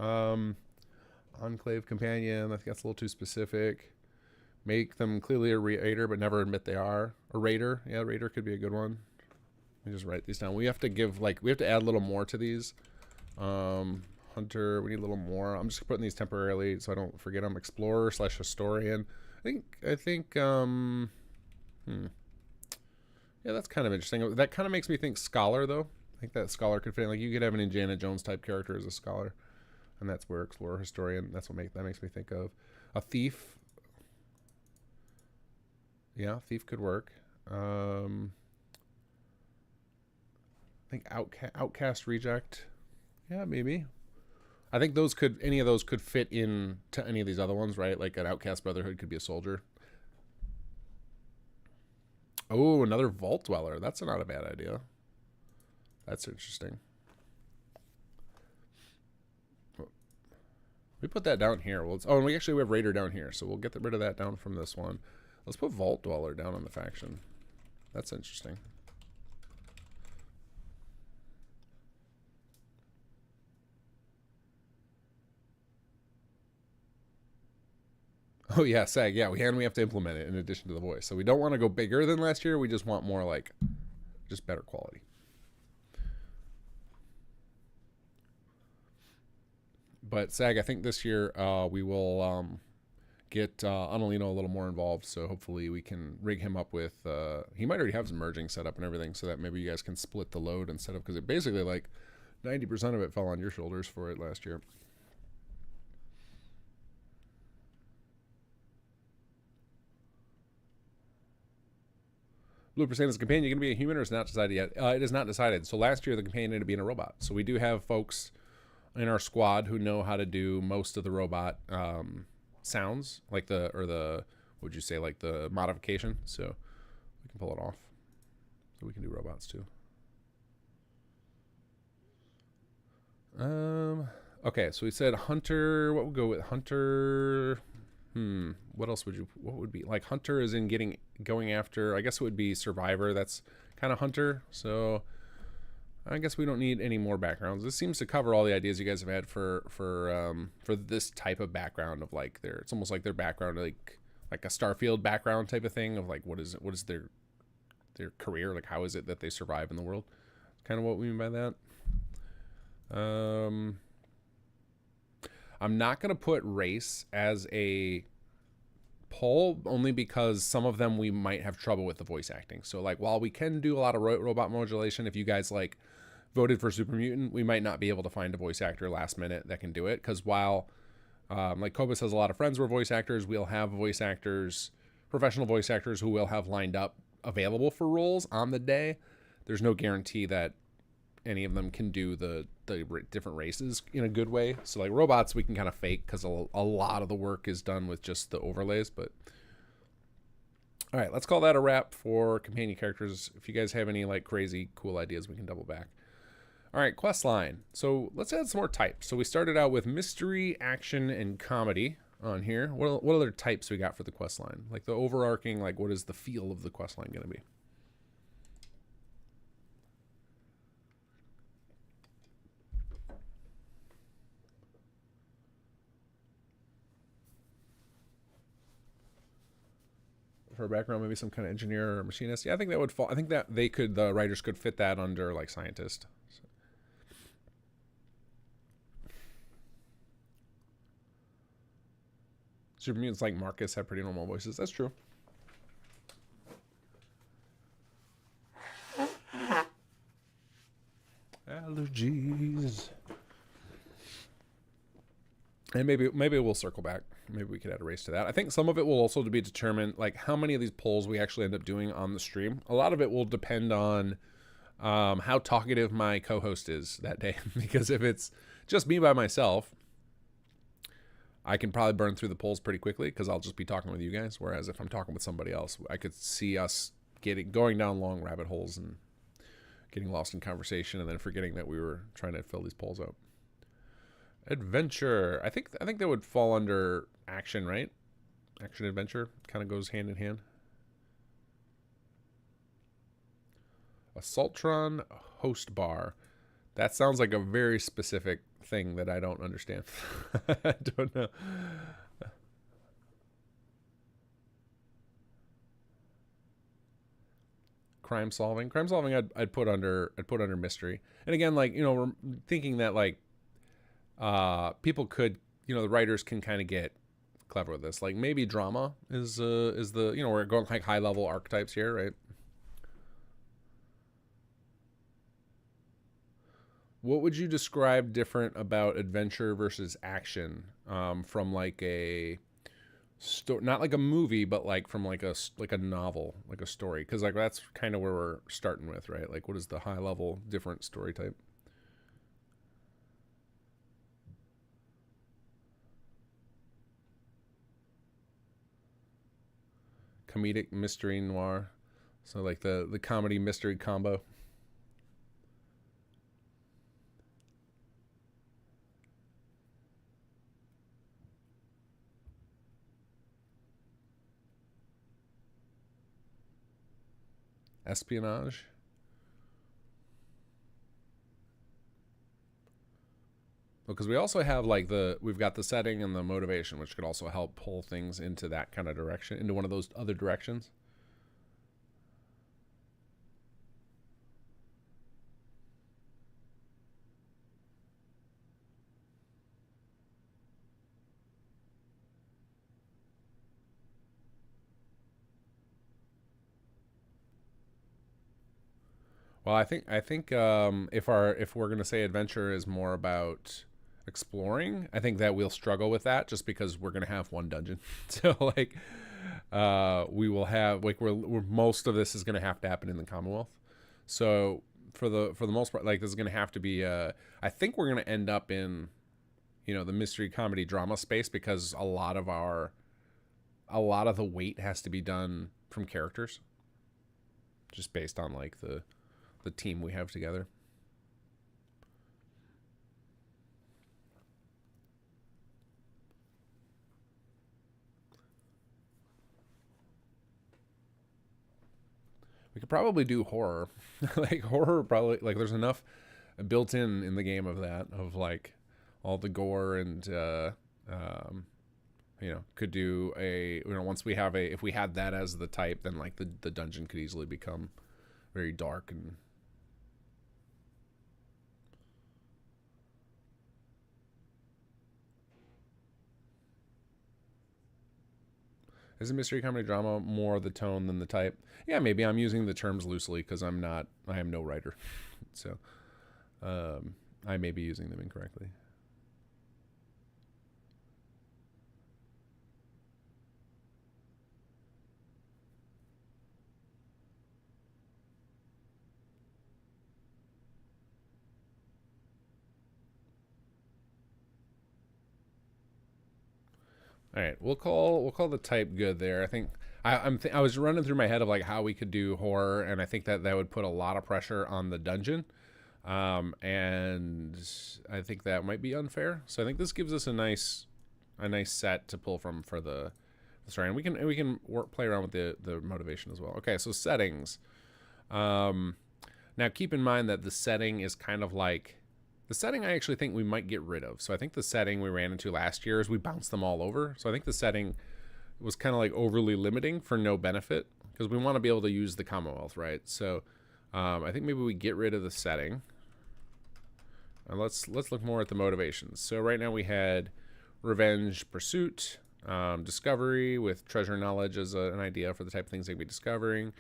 enclave companion. I think that's a little too specific. Make them clearly a raider, but never admit they are a raider. Yeah, raider could be a good one. Let me just write these down. We have to add a little more to these. Hunter, we need a little more. I'm just putting these temporarily so I don't forget them. Explorer / historian. I think. Yeah, that's kind of interesting. That kind of makes me think scholar though. I think that scholar could fit in. Like you could have an Indiana Jones type character as a scholar, and that's where explorer, historian. That's what that makes me think of. A thief. Yeah, thief could work. I think outcast, reject. Yeah, maybe. I think any of those could fit in to any of these other ones, right? Like an outcast brotherhood could be a soldier. Oh, another vault dweller. That's not a bad idea. That's interesting. We put that down here. Well, oh, and we have raider down here, so we'll get rid of that down from this one. Let's put vault dweller down on the faction. That's interesting. Oh yeah, SAG. Yeah, we have to implement it in addition to the voice. So we don't want to go bigger than last year. We just want more like, just better quality. But SAG, I think this year we will get Annalino a little more involved. So hopefully we can rig him up with, he might already have some merging set up and everything so that maybe you guys can split the load instead of, because it basically like 90% of it fell on your shoulders for it last year. Blue saying, is the companion going to be a human or is it not decided yet? It is not decided. So last year the companion ended up being a robot. So we do have folks in our squad who know how to do most of the robot sounds, like what would you say, like the modification. So we can pull it off. So we can do robots too. Okay, so we said hunter. What would go with hunter? What else what would be like hunter is in going after, I guess it would be survivor. That's kind of hunter. So I guess we don't need any more backgrounds. This seems to cover all the ideas you guys have had for this type of background of like it's almost like their background, like a Starfield background type of thing of like what is their career, like how is it that they survive in the world? Kind of what we mean by that. I'm not going to put race as a poll only because some of them we might have trouble with the voice acting. So like while we can do a lot of robot modulation, if you guys like voted for Super Mutant, we might not be able to find a voice actor last minute that can do it. Because while like Cobus has a lot of friends who are voice actors, we'll have voice actors, professional voice actors who will have lined up available for roles on the day. There's no guarantee that any of them can do the different races in a good way. So like robots we can kind of fake because a lot of the work is done with just the overlays. But all right, let's call that a wrap for companion characters. If you guys have any like crazy cool ideas, we can double back. All right, quest line. So let's add some more types. So we started out with mystery, action, and comedy on here. What other types we got for the quest line? Like the overarching, like what is the feel of the quest line going to be? For a background, maybe some kind of engineer or machinist. Yeah, I think that would fall. I think that the writers could fit that under like scientist. So. Super mutants like Marcus have pretty normal voices. That's true. Allergies. And maybe we'll circle back. Maybe we could add a race to that. I think some of it will also be determined, like how many of these polls we actually end up doing on the stream. A lot of it will depend on how talkative my co-host is that day. Because if it's just me by myself, I can probably burn through the polls pretty quickly because I'll just be talking with you guys. Whereas if I'm talking with somebody else, I could see us going down long rabbit holes and getting lost in conversation and then forgetting that we were trying to fill these polls out. Adventure. I think that would fall under action, right? Action adventure kind of goes hand in hand. Assaultron host bar. That sounds like a very specific thing that I don't understand. I don't know. Crime solving. Crime solving I'd put under mystery. And again, like, you know, we're thinking that like people could, you know, the writers can kind of get clever with this. Like maybe drama is the, you know, we're going like high level archetypes here, right? What would you describe different about adventure versus action from like a not like a movie, but like from like a novel, like a story? Because like that's kind of where we're starting with, right? Like what is the high level different story type? Comedic, mystery, noir. So like the comedy mystery combo. Espionage. Because we also have like we've got the setting and the motivation, which could also help pull things into that kind of direction, into one of those other directions. Well, I think if we're gonna say adventure is more about exploring, I think that we'll struggle with that just because we're gonna have one dungeon. So like, we will have like we're most of this is gonna have to happen in the Commonwealth. So for the most part, like this is gonna have to be. I think we're gonna end up in, the mystery comedy drama space because a lot of the weight has to be done from characters, just based on like the team we have together. We could probably do horror. Like horror probably like there's enough built in the game of that of like all the gore and um could do once we have if we had that as the type, then like the dungeon could easily become very dark. And is a mystery comedy drama more the tone than the type? Yeah, maybe I'm using the terms loosely because I am no writer. So I may be using them incorrectly. All right, we'll call the type good there. I think I was running through my head of like how we could do horror, and I think that would put a lot of pressure on the dungeon, and I think that might be unfair. So I think this gives us a nice set to pull from for the story, and we can play around with the motivation as well. Okay, so settings. Now keep in mind that the setting is kind of like the setting I actually think we might get rid of. So I think the setting we ran into last year is we bounced them all over. So I think the setting was kind of like overly limiting for no benefit because we want to be able to use the Commonwealth, right? So I think maybe we get rid of the setting. And let's look more at the motivations. So right now we had revenge, pursuit, discovery with treasure knowledge as an idea for the type of things they'd be discovering,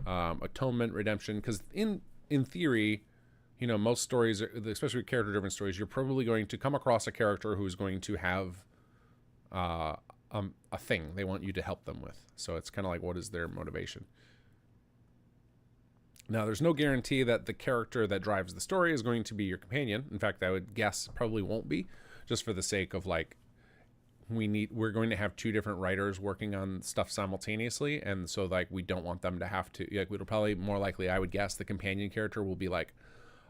atonement, redemption. Because in theory, most stories, especially character-driven stories, you're probably going to come across a character who's going to have a thing they want you to help them with. So it's kind of like, what is their motivation? Now, there's no guarantee that the character that drives the story is going to be your companion. In fact, I would guess probably won't be, just for the sake of like, we're going to have two different writers working on stuff simultaneously, and so like we don't want them to have to like we'll probably more likely, I would guess, the companion character will be like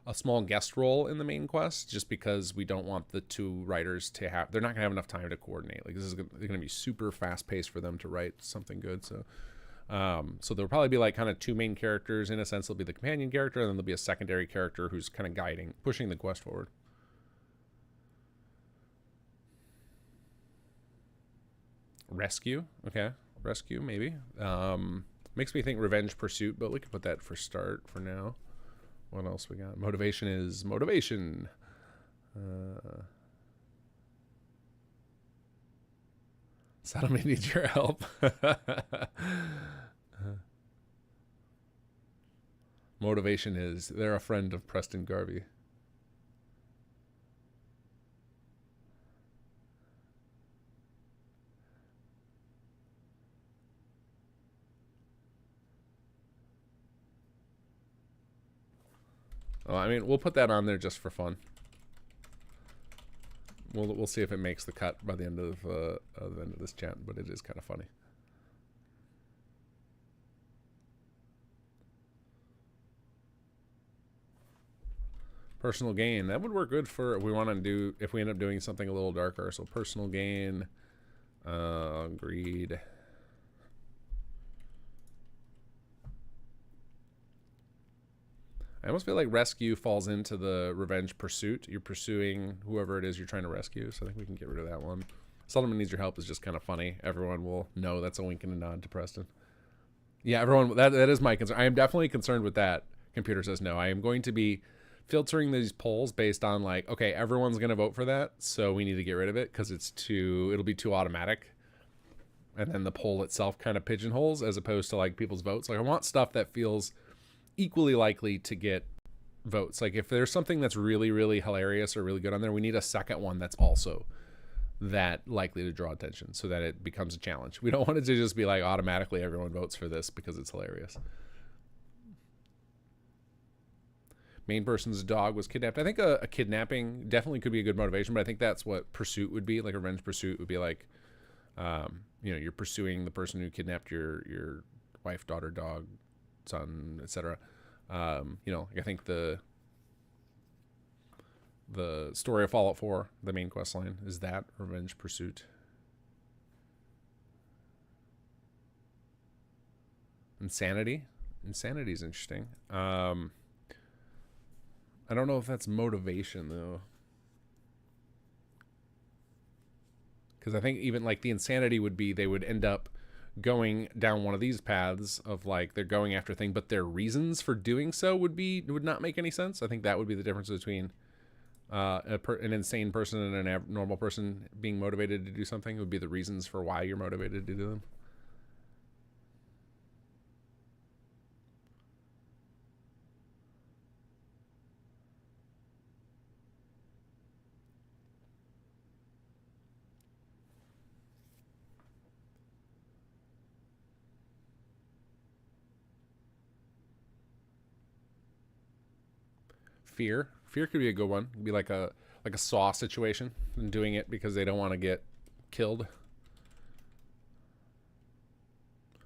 a small guest role in the main quest, just because we don't want the two writers to have, they're not gonna have enough time to coordinate. Like this is gonna be super fast paced for them to write something good. So so there'll probably be like kind of two main characters in a sense. There'll be the companion character, and then there'll be a secondary character who's kind of guiding, pushing the quest forward. Rescue, okay, rescue maybe. Makes me think revenge, pursuit, but we can put that for start for now. What else we got? Motivation is motivation. Settlement needs your help. Motivation is they're a friend of Preston Garvey. Well, I mean, we'll put that on there just for fun. We'll see if it makes the cut by the end of this chat, but it is kind of funny. Personal gain. That would work good for if we want to do, if we end up doing something a little darker. So personal gain, greed. I almost feel like rescue falls into the revenge pursuit. You're pursuing whoever it is you're trying to rescue. So I think we can get rid of that one. Settlement needs your help is just kind of funny. Everyone will know that's a wink and a nod to Preston. Yeah, everyone, that is my concern. I am definitely concerned with that. Computer says no. I am going to be filtering these polls based on like, okay, everyone's going to vote for that, so we need to get rid of it because it'll be too automatic. And then the poll itself kind of pigeonholes as opposed to like people's votes. Like I want stuff that feels equally likely to get votes. Like if there's something that's really, really hilarious or really good on there, we need a second one that's also that likely to draw attention so that it becomes a challenge. We don't want it to just be like automatically everyone votes for this because it's hilarious. Main person's dog was kidnapped. I think a kidnapping definitely could be a good motivation, but I think that's what pursuit would be. Like a revenge pursuit would be like, you know, you're pursuing the person who kidnapped your wife, daughter, dog, son, etc. You know, I think the story of Fallout 4, the main quest line, is that revenge pursuit. Insanity is interesting. I don't know if that's motivation though, because I think even like the insanity would be they would end up going down one of these paths of like they're going after thing, but their reasons for doing so would not make any sense. I think that would be the difference between an insane person and a normal person being motivated to do something. It would be the reasons for why you're motivated to do them. Fear could be a good one. It'd be like a Saw situation and doing it because they don't want to get killed.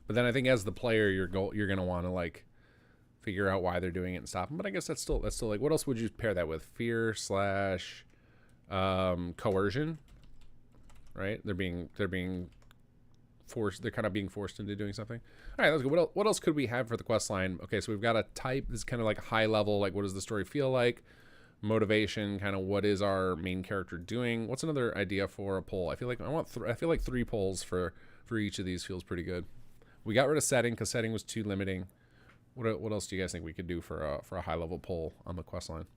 But then I think as the player, you're gonna want to like figure out why they're doing it and stop them. But I guess that's still like, what else would you pair that with? Fear / coercion, right? They're being forced. They're kind of being forced into doing something. All right, let's go. What else could we have for the quest line? Okay, so we've got a type. This is kind of like a high level. Like, what does the story feel like? Motivation, kind of what is our main character doing? What's another idea for a poll? I feel like I feel like 3 polls for each of these feels pretty good. We got rid of setting because setting was too limiting. What else do you guys think we could do for a high level poll on the quest line?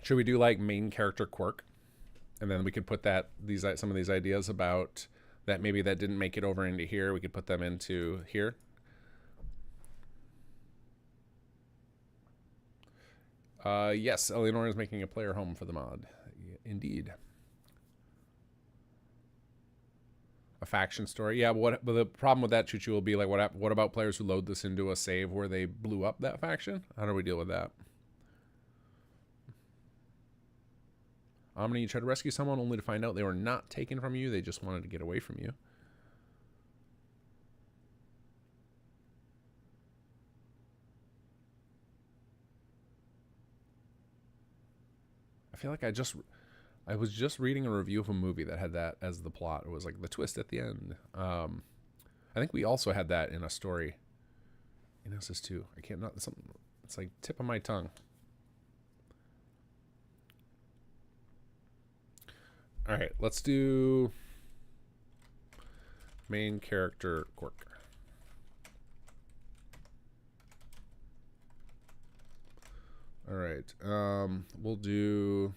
Should we do like main character quirk? And then we could put some of these ideas about that maybe that didn't make it over into here. We could put them into here. Yes, Eleanor is making a player home for the mod. Indeed. A faction story. Yeah, but the problem with that, Choo-Choo, will be like, what about players who load this into a save where they blew up that faction? How do we deal with that? Omni, you try to rescue someone only to find out they were not taken from you. They just wanted to get away from you. I feel like I was just reading a review of a movie that had that as the plot. It was like the twist at the end. I think we also had that in a story in SS2. I can't, not something. It's like tip of my tongue. All right, let's do main character quirk. All right, we'll do.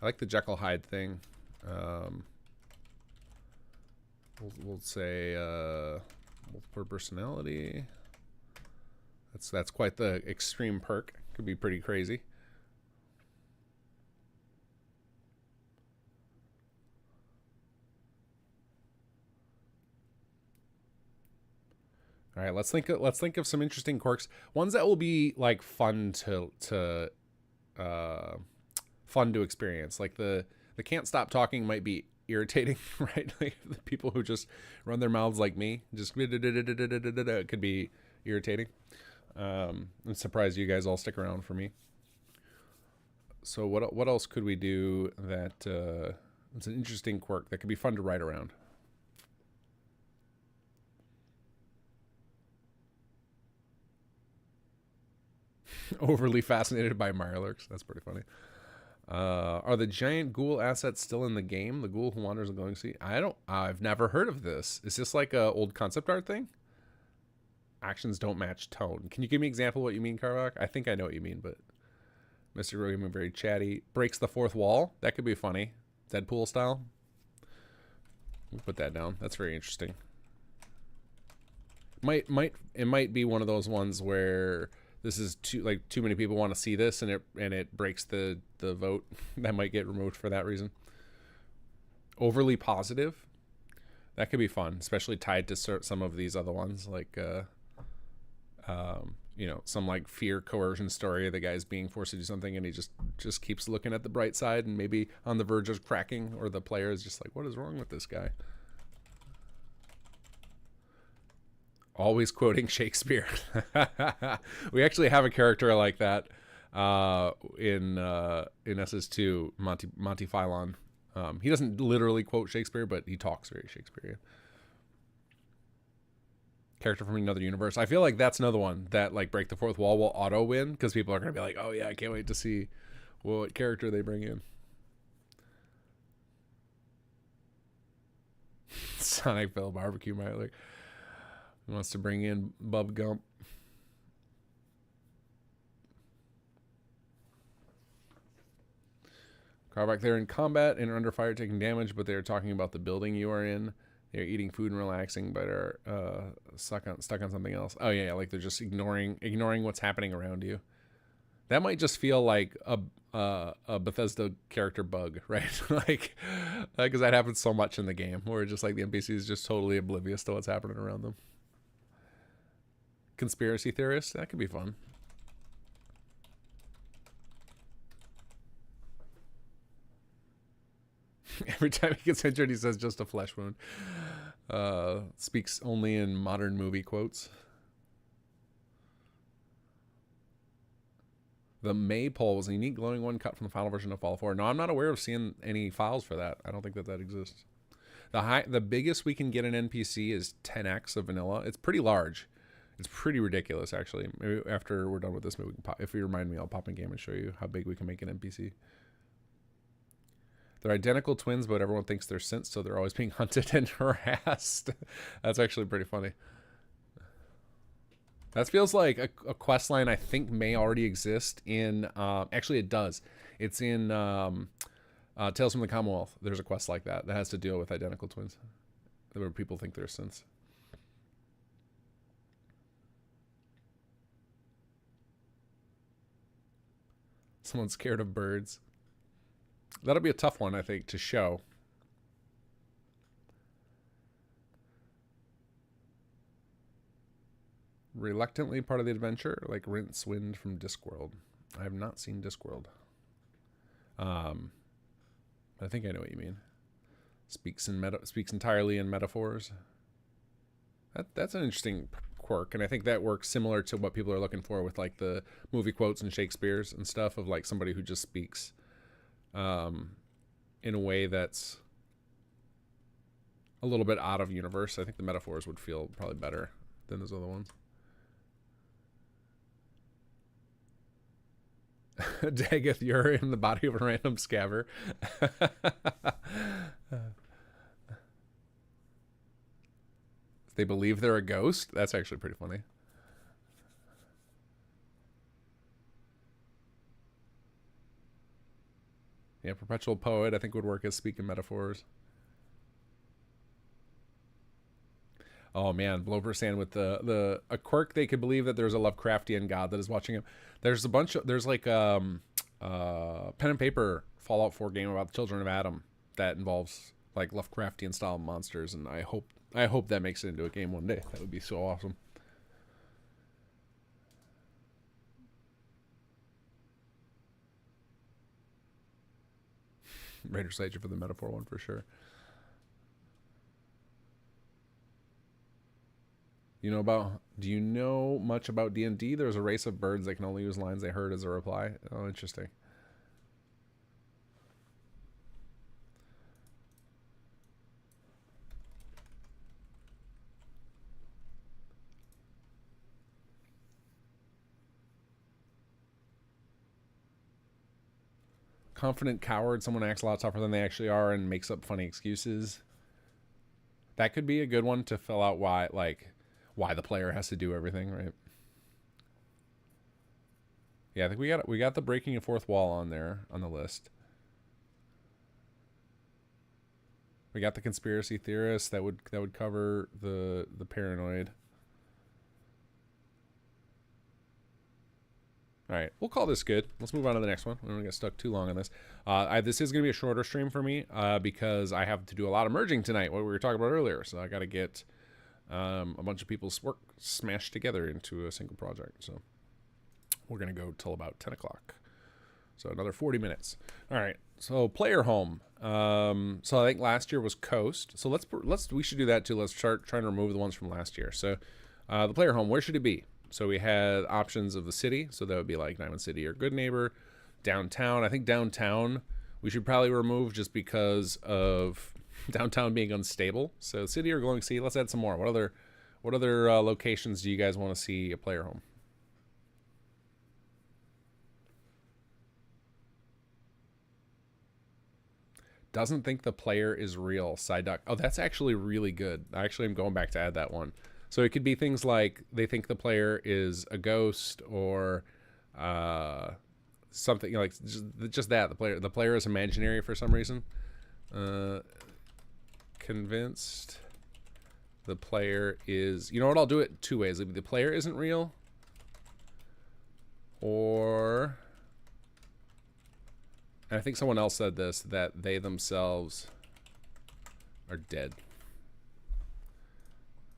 I like the Jekyll Hyde thing. We'll say multiple personality. That's quite the extreme perk. Could be pretty crazy. All right, let's think of some interesting quirks. Ones that will be like fun to experience. Like the can't stop talking might be irritating, right? Like the people who just run their mouths like me, just it could be irritating. I'm surprised you guys all stick around for me. So what else could we do that it's an interesting quirk that could be fun to ride around? Overly fascinated by Mirelurks. That's pretty funny. Are the giant ghoul assets still in the game? The ghoul who wanders the glowing sea? I've never heard of this. Is this like a old concept art thing? Actions don't match tone. Can you give me an example of what you mean, Karvak? I think I know what you mean, but Mr. Rogan very chatty. Breaks the fourth wall. That could be funny. Deadpool style. We'll put that down. That's very interesting. It might be one of those ones where this is too many people want to see this and it breaks the vote. That might get removed for that reason. Overly positive. That could be fun, especially tied to some of these other ones, like some like fear coercion story. The guy's being forced to do something and he just keeps looking at the bright side and maybe on the verge of cracking, or the player is just like, what is wrong with this guy? Always quoting Shakespeare. We actually have a character like that in SS2, Monty Phylon. He doesn't literally quote Shakespeare, but he talks very Shakespearean. Character from another universe. I feel like that's another one that like break the fourth wall will auto win, because people are going to be like, oh yeah, I can't wait to see what character they bring in. Sonic Bell Barbecue might like. He wants to bring in Bub Gump. Carback, they're in combat and are under fire taking damage, but they're talking about the building you are in. They're eating food and relaxing, but are stuck on something else. Oh yeah, like they're just ignoring what's happening around you. That might just feel like a Bethesda character bug, right? Like, because that happens so much in the game, where just like the NPC is just totally oblivious to what's happening around them. Conspiracy theorist, that could be fun. Every time he gets injured, he says just a flesh wound. Speaks only in modern movie quotes. The Maypole was a unique glowing one cut from the final version of Fallout 4. No, I'm not aware of seeing any files for that. I don't think that exists. The biggest we can get an NPC is 10x of vanilla. It's pretty large. It's pretty ridiculous, actually. Maybe after we're done with this, maybe we can pop. If you remind me, I'll pop in game and show you how big we can make an NPC. They're identical twins, but everyone thinks they're synths, so they're always being hunted and harassed. That's actually pretty funny. That feels like a quest line I think may already exist in... actually, it does. It's in Tales from the Commonwealth. There's a quest like that has to deal with identical twins, where people think they're synths. Someone's scared of birds. That'll be a tough one, I think, to show. Reluctantly part of the adventure, like Rince Wind from Discworld. I have not seen Discworld. I think I know what you mean. Speaks entirely in metaphors. That's an interesting quirk, and I think that works similar to what people are looking for with like the movie quotes and Shakespeare's and stuff, of like somebody who just speaks in a way that's a little bit out of universe. I think the metaphors would feel probably better than those other ones. Daggeth, you're in the body of a random scabber. They believe they're a ghost? That's actually pretty funny. Yeah, perpetual poet I think would work as speaking metaphors. Oh man, Blover saying with a quirk, they could believe that there's a Lovecraftian god that is watching him. There's like pen and paper Fallout 4 game about the children of Adam that involves like Lovecraftian style monsters, and I hope that makes it into a game one day. That would be so awesome. Raider Sage for the metaphor one for sure. Do you know much about D&D? There's a race of birds that can only use lines they heard as a reply. Oh, interesting. Confident coward, someone acts a lot tougher than they actually are and makes up funny excuses. That could be a good one to fill out why the player has to do everything, right? Yeah, I think we got the breaking a fourth wall on there on the list. We got the conspiracy theorist that would cover the paranoid. All right, we'll call this good. Let's move on to the next one. We don't get stuck too long on this. This is going to be a shorter stream for me because I have to do a lot of merging tonight, what we were talking about earlier. So I got to get a bunch of people's work smashed together into a single project. So we're going to go till about 10 o'clock. So another 40 minutes. All right, so player home. So I think last year was Coast. So we should do that too. Let's start trying to remove the ones from last year. So the player home, where should it be? So we had options of the city. So that would be like Diamond City or Good Neighbor. Downtown. I think downtown we should probably remove just because of downtown being unstable. So city or Glowing Sea. Let's add some more. What other locations do you guys want to see a player home? Doesn't think the player is real. Side duck. Oh, that's actually really good. Actually, I'm going back to add that one. So it could be things like they think the player is a ghost or something like just that the player is imaginary for some reason. Convinced the player is. You know what? I'll do it two ways. The player isn't real, or and I think someone else said this, that they themselves are dead.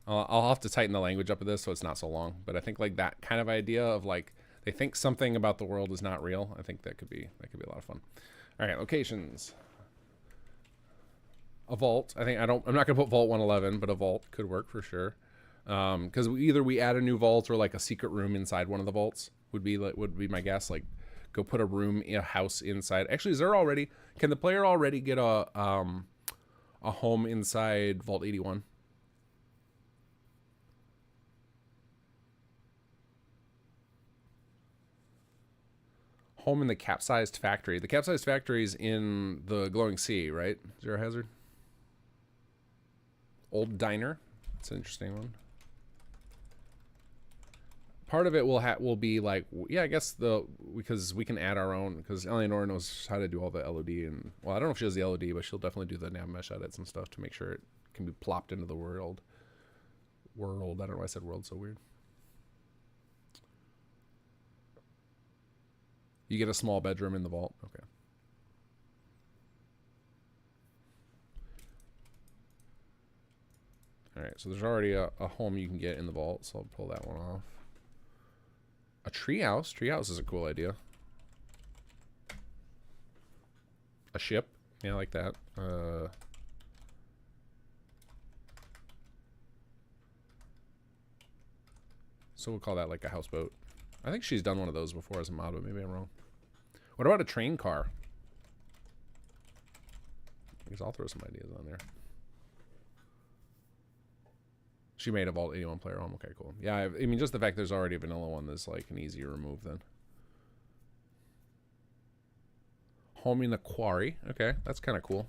I'll have to tighten the language up of this so it's not so long, but I think like that kind of idea of like they think something about the world is not real. I think that could be a lot of fun. All right, locations. A vault. I'm not gonna put vault 111, but a vault could work for sure. Because either we add a new vault or like a secret room inside one of the vaults would be my guess. Like go put a room in a house inside. Actually, can the player already get a home inside Vault 81? Home in the capsized factory. The capsized factory is in the Glowing Sea, right? Zero Hazard. Old diner. That's an interesting one. Part of it will be like, yeah, I guess because we can add our own, because Eleanor knows how to do all the LOD and, well, I don't know if she does the LOD, but she'll definitely do the nav mesh edits and stuff to make sure it can be plopped into the world. I don't know why I said world so weird. You get a small bedroom in the vault. Okay. All right, so there's already a home you can get in the vault, so I'll pull that one off. A treehouse. Treehouse is a cool idea. A ship. Yeah, I like that. So we'll call that like a houseboat. I think she's done one of those before as a mod, but maybe I'm wrong. What about a train car? I guess I'll throw some ideas on there. She made a Vault 81 player home. Okay, cool. Yeah, I mean, just the fact there's already a vanilla one that's like an easy remove then. Home in the quarry. Okay, that's kind of cool.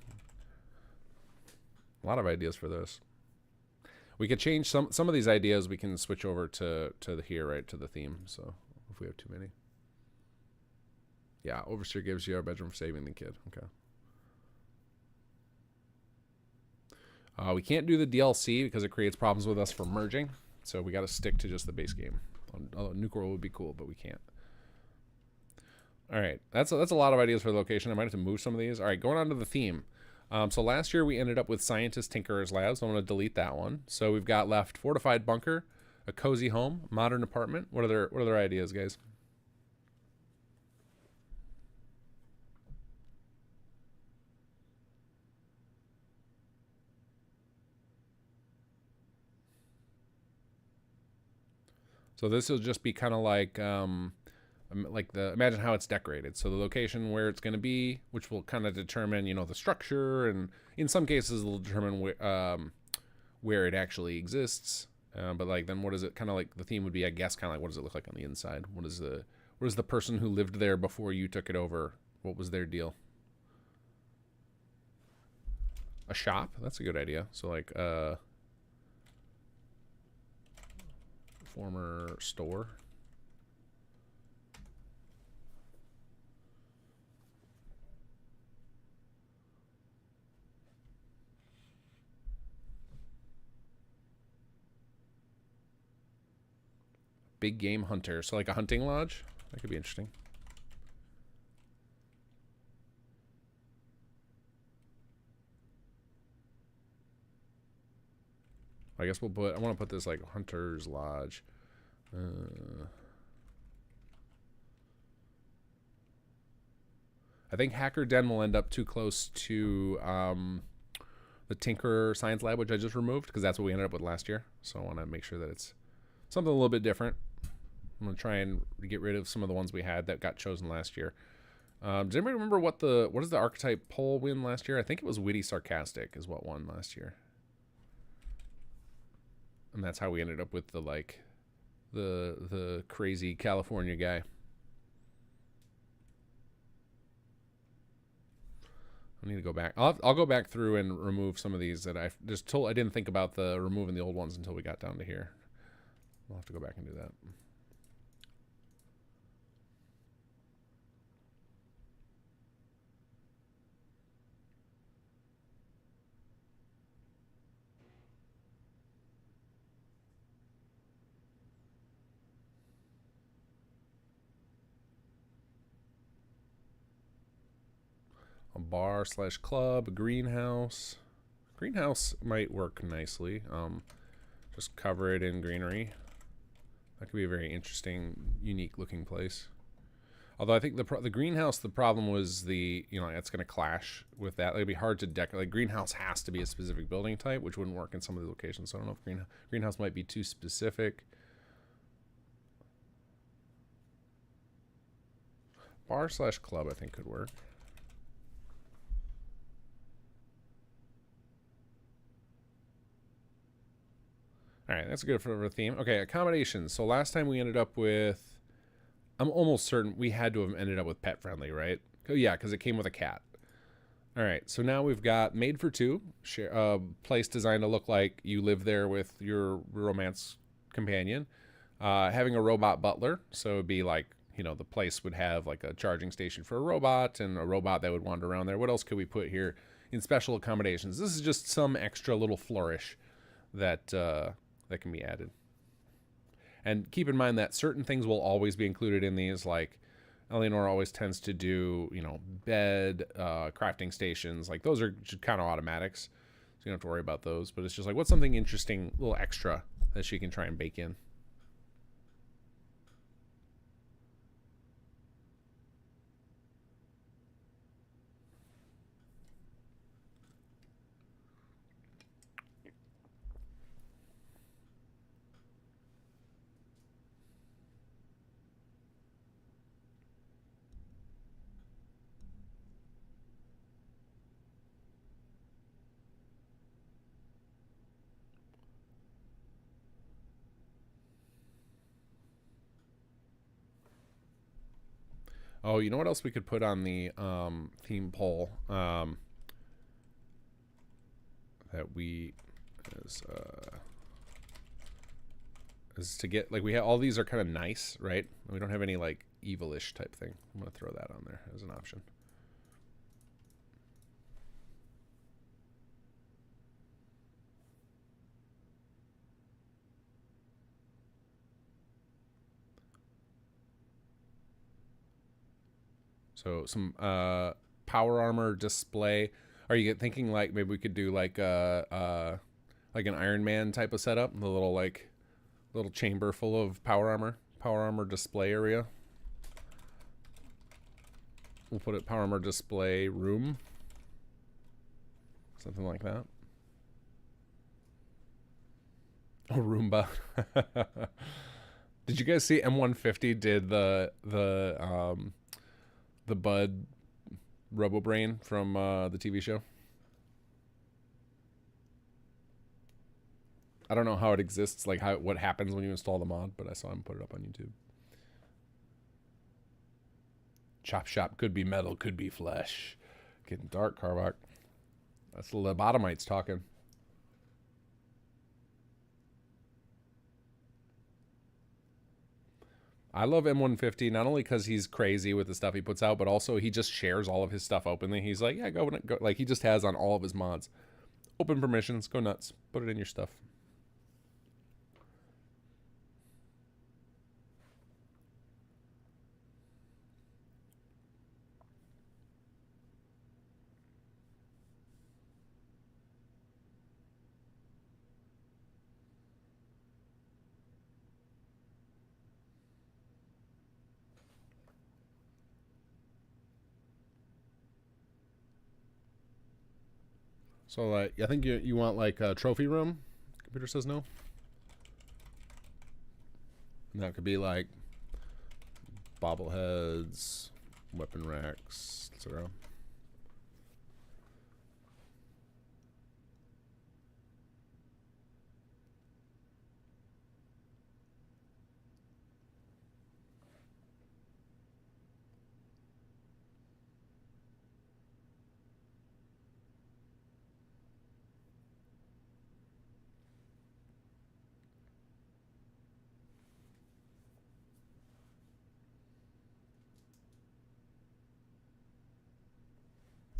A lot of ideas for this. We could change some of these ideas. We can switch over to the here, right, to the theme. So if we have too many. Yeah, Overseer gives you our bedroom for saving the kid. Okay. We can't do the DLC because it creates problems with us for merging. So we got to stick to just the base game. Nuke World would be cool, but we can't. All right, that's a lot of ideas for the location. I might have to move some of these. All right, going on to the theme. So last year we ended up with Scientist Tinkerer's Lab, so I'm going to delete that one. So we've got left Fortified Bunker, a cozy home, modern apartment. What other ideas, guys? So this will just be kind of like imagine how it's decorated. So the location where it's going to be, which will kind of determine, you know, the structure, and in some cases it'll determine where it actually exists. But like, then what is it kind of like? The theme would be, I guess, kind of like, what does it look like on the inside? What is the person who lived there before you took it over? What was their deal? A shop? That's a good idea. So like former store. Big game hunter. So like a hunting lodge? That could be interesting. I guess we'll put, I want to put this like hunter's lodge. I think Hacker Den will end up too close to the Tinker Science Lab, which I just removed, because that's what we ended up with last year. So I want to make sure that it's something a little bit different. I'm going to try and get rid of some of the ones we had that got chosen last year. Does anybody remember what is the archetype poll win last year? I think it was Witty Sarcastic is what won last year. And that's how we ended up with the crazy California guy. I need to go back. I'll go back through and remove some of these that I didn't think about removing the old ones until we got down to here. I'll have to go back and do that. A bar / club, a greenhouse. Greenhouse might work nicely. Just cover it in greenery. That could be a very interesting, unique looking place. Although I think the greenhouse, the problem was it's going to clash with that. It'd be hard to decorate. Like, greenhouse has to be a specific building type, which wouldn't work in some of the locations. So I don't know if greenhouse might be too specific. Bar / club, I think, could work. All right, that's good for a theme. Okay, accommodations. So last time we ended up with, I'm almost certain we had to have ended up with pet friendly, right? Yeah, because it came with a cat. All right, so now we've got made for two, place designed to look like you live there with your romance companion. Having a robot butler, so it'd be like, the place would have like a charging station for a robot and a robot that would wander around there. What else could we put here in special accommodations? This is just some extra little flourish that can be added. And keep in mind that certain things will always be included in these, like Eleanor always tends to do, bed, crafting stations. Like, those are kind of automatics, so you don't have to worry about those. But it's just like, what's something interesting, a little extra that she can try and bake in? Oh, you know what else we could put on the theme poll? That we is to get, like, we have all these are kind of nice, right? We don't have any like evilish type thing. I'm gonna throw that on there as an option. So some power armor display. Are you thinking like maybe we could do like like an Iron Man type of setup? The little chamber full of power armor display area. We'll put it power armor display room. Something like that. Oh, Roomba. Did you guys see M150 did the Bud RoboBrain from the TV show? I don't know how it exists, like what happens when you install the mod, but I saw him put it up on YouTube. Chop shop could be metal, could be flesh. Getting dark, Carbach. That's the lobotomites talking. I love M150 not only because he's crazy with the stuff he puts out, but also he just shares all of his stuff openly. He's like, yeah, go. Like he just has on all of his mods. Open permissions, go nuts. Put it in your stuff. So I think you want like a trophy room. Computer says no. And that could be like bobbleheads, weapon racks, etc.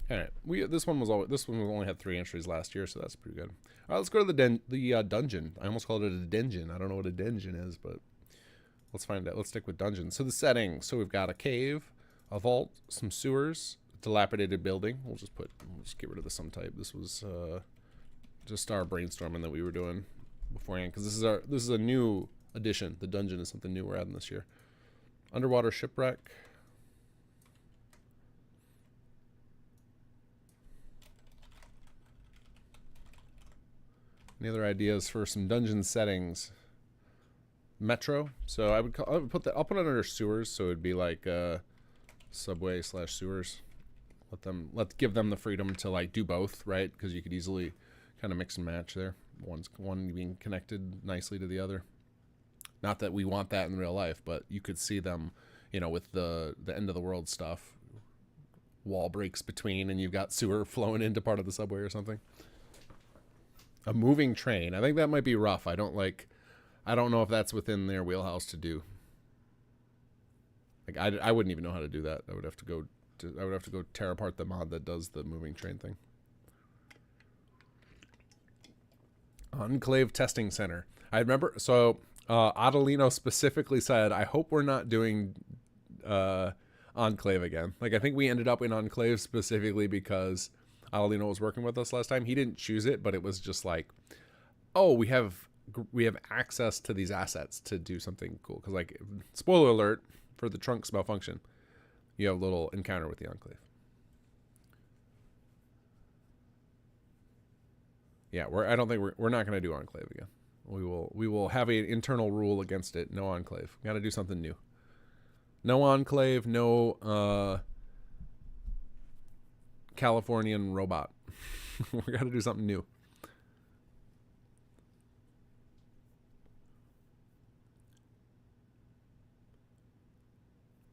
All right, this one only had 3 entries last year, so that's pretty good. All right, let's go to the dungeon. I almost called it a dungeon. I don't know what a dungeon is, but let's find out. Let's stick with dungeons. So the settings. So we've got a cave, a vault, some sewers, a dilapidated building. We'll just get rid of the sum type. This was just our brainstorming that we were doing beforehand, because this is a new addition. The dungeon is something new we're adding this year. Underwater shipwreck. Any other ideas for some dungeon settings? Metro. So I'll put it under sewers, so it'd be like subway / sewers. Let's give them the freedom to like do both, right? Because you could easily kind of mix and match there. One being connected nicely to the other. Not that we want that in real life, but you could see them, with the end of the world stuff. Wall breaks between, and you've got sewer flowing into part of the subway or something. A moving train. I think that might be rough. I don't know if that's within their wheelhouse to do. Like I wouldn't even know how to do that. I would have to go tear apart the mod that does the moving train thing. Enclave Testing Center. I remember, so Adelino specifically said, I hope we're not doing Enclave again. Like, I think we ended up in Enclave specifically because Adelino was working with us last time. He didn't choose it, but it was just like, oh, we have access to these assets to do something cool. Because, like, spoiler alert for the trunks malfunction, you have a little encounter with the Enclave. Yeah, I don't think we're not going to do Enclave again. We will have an internal rule against it. No Enclave. Got to do something new. No Enclave. No Californian robot. We got to do something new.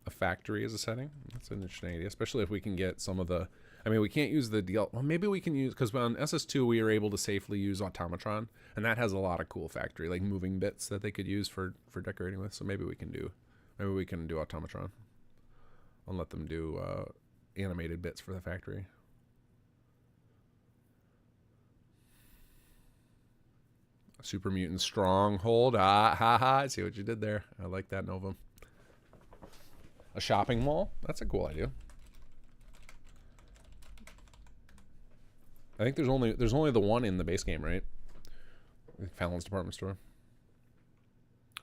A factory as a setting. That's an interesting idea, especially if we can get some of the. I mean, we can't use the DL. Well, maybe we can use, because on SS2 we are able to safely use Automatron, and that has a lot of cool factory, like moving bits that they could use for decorating with. So maybe we can do Automatron. I'll let them do animated bits for the factory. Super Mutant Stronghold. I see what you did there. I like that, Nova. A shopping mall. That's a cool idea. I think there's only the one in the base game, right? Fallon's department store.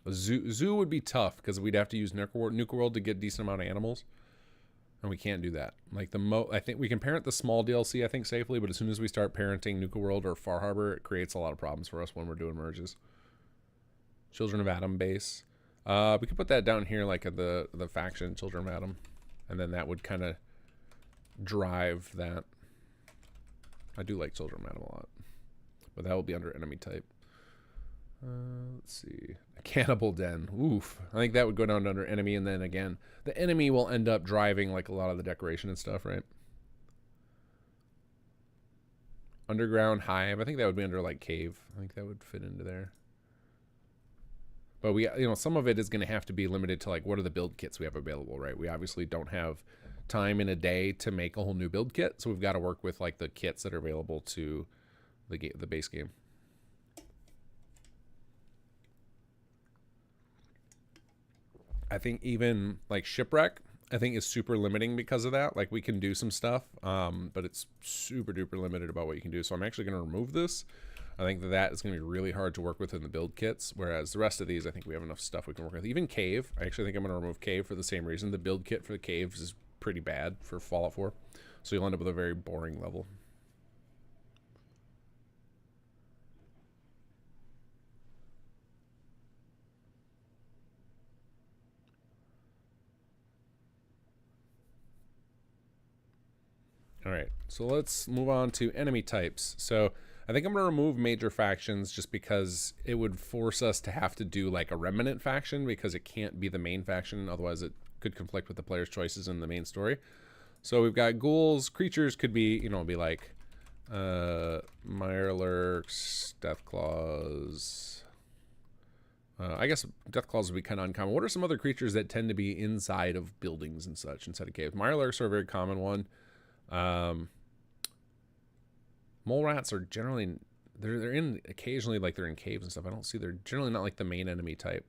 A zoo would be tough because we'd have to use Nuka World to get a decent amount of animals, and we can't do that. Like I think we can parent the small DLC, I think, safely, but as soon as we start parenting Nuka World or Far Harbor, it creates a lot of problems for us when we're doing merges. Children of Atom base. We could put that down here, like at the faction, Children of Adam, and then that would kind of drive that. I do like Children of Adam a lot, but that will be under enemy type. Let's see, a cannibal den. Oof, I think that would go down under enemy, and then again, the enemy will end up driving like a lot of the decoration and stuff, right? Underground hive. I think that would be under like cave. I think that would fit into there. But we, you know, some of it is going to have to be limited to like what are the build kits we have available, right? We obviously don't have time in a day to make a whole new build kit, so we've got to work with like the kits that are available to the base game. I think even like shipwreck, I think is super limiting because of that. Like we can do some stuff, but it's super duper limited about what you can do. So I'm actually going to remove this. I think that is going to be really hard to work with in the build kits, whereas the rest of these, I think we have enough stuff we can work with. Even cave, I actually think I'm going to remove cave for the same reason. The build kit for the caves is pretty bad for Fallout 4, so you'll end up with a very boring level. All right, so let's move on to enemy types. So I think I'm going to remove major factions just because it would force us to have to do like a remnant faction because it can't be the main faction. Otherwise, it could conflict with the player's choices in the main story. So we've got ghouls. Creatures could be, you know, be like Mirelurks, Deathclaws. I guess Deathclaws would be kind of uncommon. What are some other creatures that tend to be inside of buildings and such instead of caves? Mirelurks are a very common one. Mole rats are generally they're in occasionally, like they're in caves and stuff. I don't see, they're generally not like the main enemy type.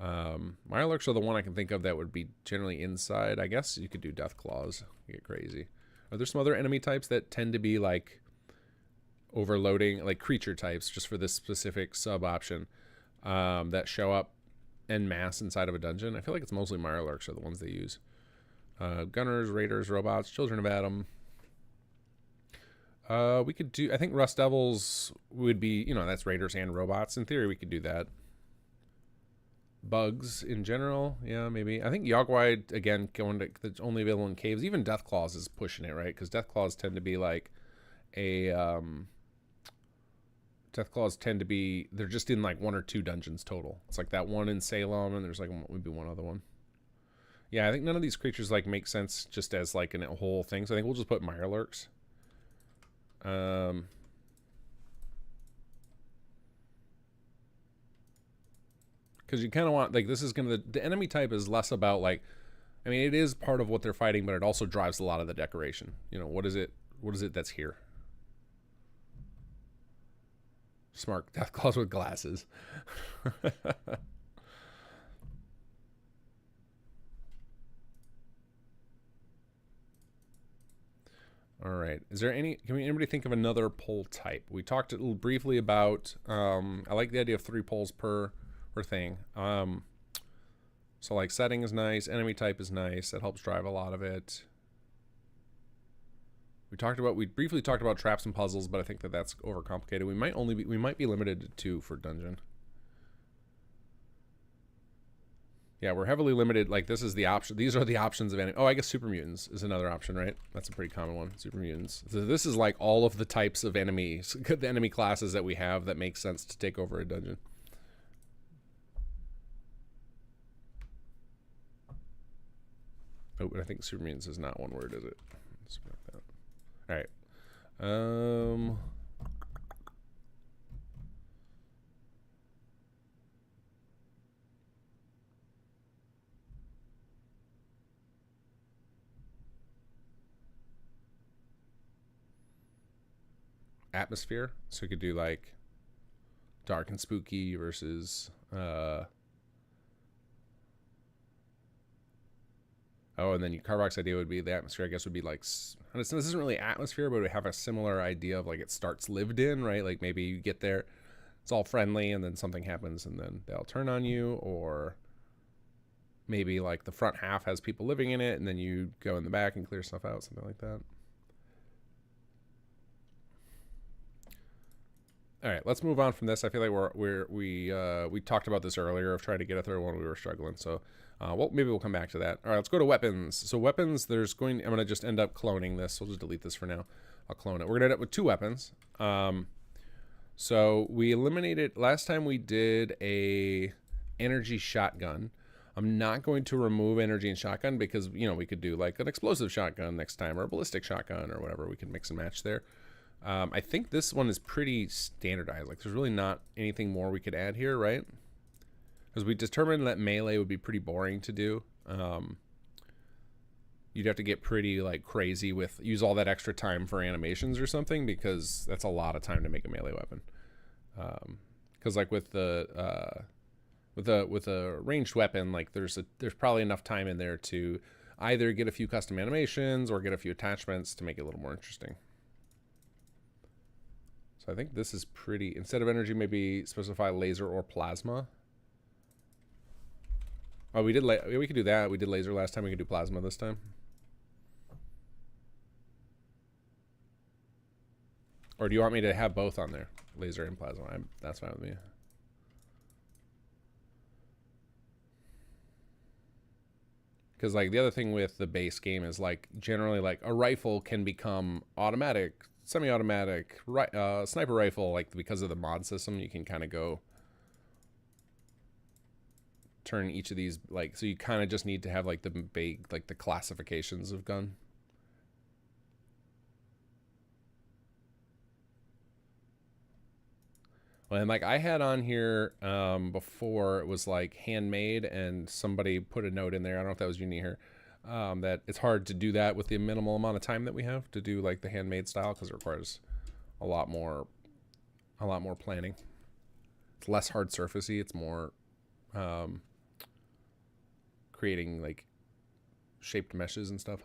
Mirelurks are the one I can think of that would be generally inside. I guess you could do Deathclaws. Get crazy. Are there some other enemy types that tend to be like overloading, like creature types, just for this specific sub option, that show up en masse inside of a dungeon? I feel like it's mostly Mirelurks are the ones they use. Gunners, raiders, robots, Children of Adam. We could do, I think Rust Devils would be, you know, that's raiders and robots. In theory, we could do that. Bugs in general, yeah, maybe. I think Yogwide, again, going to, that's only available in caves. Even Deathclaws is pushing it, right? Because Deathclaws tend to be like Deathclaws tend to be, they're just in like 1 or 2 dungeons total. It's like that one in Salem, and there's like maybe one other one. Yeah, I think none of these creatures like make sense just as like a whole thing. So I think we'll just put Mirelurks. Because you kind of want, like, this is gonna, the enemy type is less about like, I mean, it is part of what they're fighting, but it also drives a lot of the decoration. You know, what is it that's here? Smart Deathclaws with glasses. All right. Is there any, can anybody think of another pole type? We talked a little briefly about, I like the idea of 3 poles per thing. So like setting is nice. Enemy type is nice. That helps drive a lot of it. We briefly talked about traps and puzzles, but I think that that's overcomplicated. We might be limited to 2 for dungeon. Yeah, we're heavily limited. Like, this is the option. These are the options of enemy. Oh, I guess super mutants is another option, right? That's a pretty common one. Super mutants. So this is like all of the types of enemies, the enemy classes that we have that make sense to take over a dungeon. Oh, but I think super mutants is not one word, is it? Let's mark that. All right. Atmosphere, so we could do like dark and spooky versus oh, and then Carbox's idea would be the atmosphere, I guess, would be like, this isn't really atmosphere, but we have a similar idea of like it starts lived in, right? Like maybe you get there, it's all friendly, and then something happens and then they'll turn on you, or maybe like the front half has people living in it and then you go in the back and clear stuff out, something like that. All right, let's move on from this. I feel like we talked about this earlier of trying to get a third one. We were struggling, so well, maybe we'll come back to that. All right, let's go to weapons. So weapons, I'm gonna just end up cloning this. We'll just delete this for now. I'll clone it. We're gonna end up with 2 weapons. So we eliminated last time we did a energy shotgun. I'm not going to remove energy and shotgun because, you know, we could do like an explosive shotgun next time or a ballistic shotgun or whatever. We can mix and match there. I think this one is pretty standardized. Like there's really not anything more we could add here, right? Because we determined that melee would be pretty boring to do. You'd have to get pretty like crazy with use all that extra time for animations or something, because that's a lot of time to make a melee weapon. Because like with a ranged weapon, like there's probably enough time in there to either get a few custom animations or get a few attachments to make it a little more interesting. So I think this is pretty, instead of energy, maybe specify laser or plasma. Oh, we could do that. We did laser last time. We could do plasma this time. Or do you want me to have both on there? Laser and plasma. That's fine with me. Because like the other thing with the base game is like generally like a rifle can become automatic, semi-automatic, sniper rifle, like because of the mod system, you can kind of go turn each of these, like, so you kind of just need to have like the big, like the classifications of gun. Well, and like I had on here before, it was like handmade, and somebody put a note in there, I don't know if that was you, Neher, that it's hard to do that with the minimal amount of time that we have to do like the handmade style, because it requires a lot more planning. It's less hard surfacey. It's more creating like shaped meshes and stuff.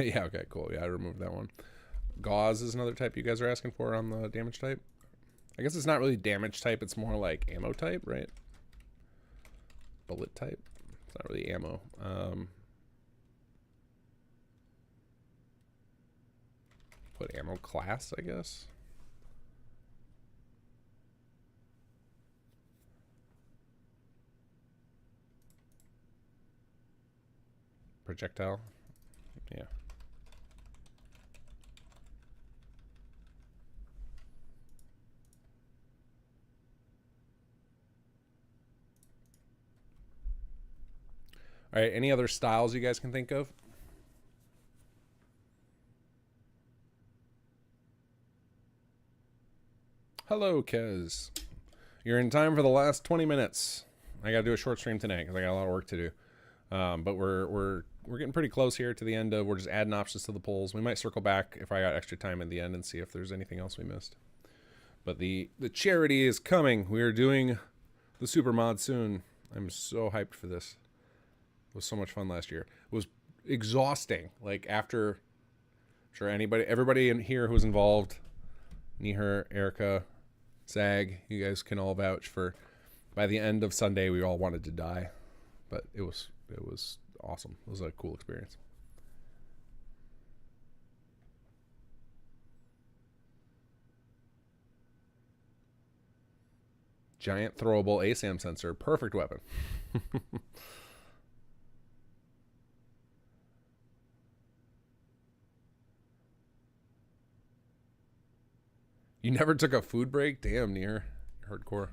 Yeah, okay, cool. Yeah, I removed that one. Gauze is another type you guys are asking for on the damage type. I guess it's not really damage type, it's more like ammo type, right? Bullet type. It's not really ammo. Put ammo class, I guess. Projectile. Yeah. All right, any other styles you guys can think of? Hello, Kez. You're in time for the last 20 minutes. I got to do a short stream tonight because I got a lot of work to do. But we're getting pretty close here to the end of, we're just adding options to the polls. We might circle back if I got extra time in the end and see if there's anything else we missed. But the charity is coming. We are doing the super mod soon. I'm so hyped for this. It was so much fun last year. It was exhausting. Like after, sure, everybody in here who's involved, Neher, Erica, Zag, you guys can all vouch for, by the end of Sunday, we all wanted to die. But it was awesome. It was a cool experience. Giant throwable ASAM sensor. Perfect weapon. You never took a food break? Damn, Neher. Hardcore.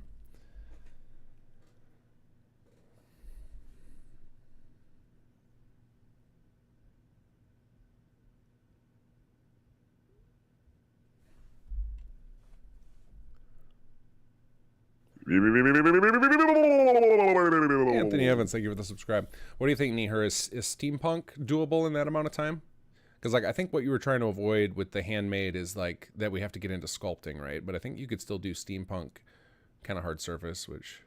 Anthony Evans, thank you for the subscribe. What do you think, Neher? Is steampunk doable in that amount of time? Because like I think what you were trying to avoid with the handmade is like that we have to get into sculpting, right? But I think you could still do steampunk, kind of hard surface, which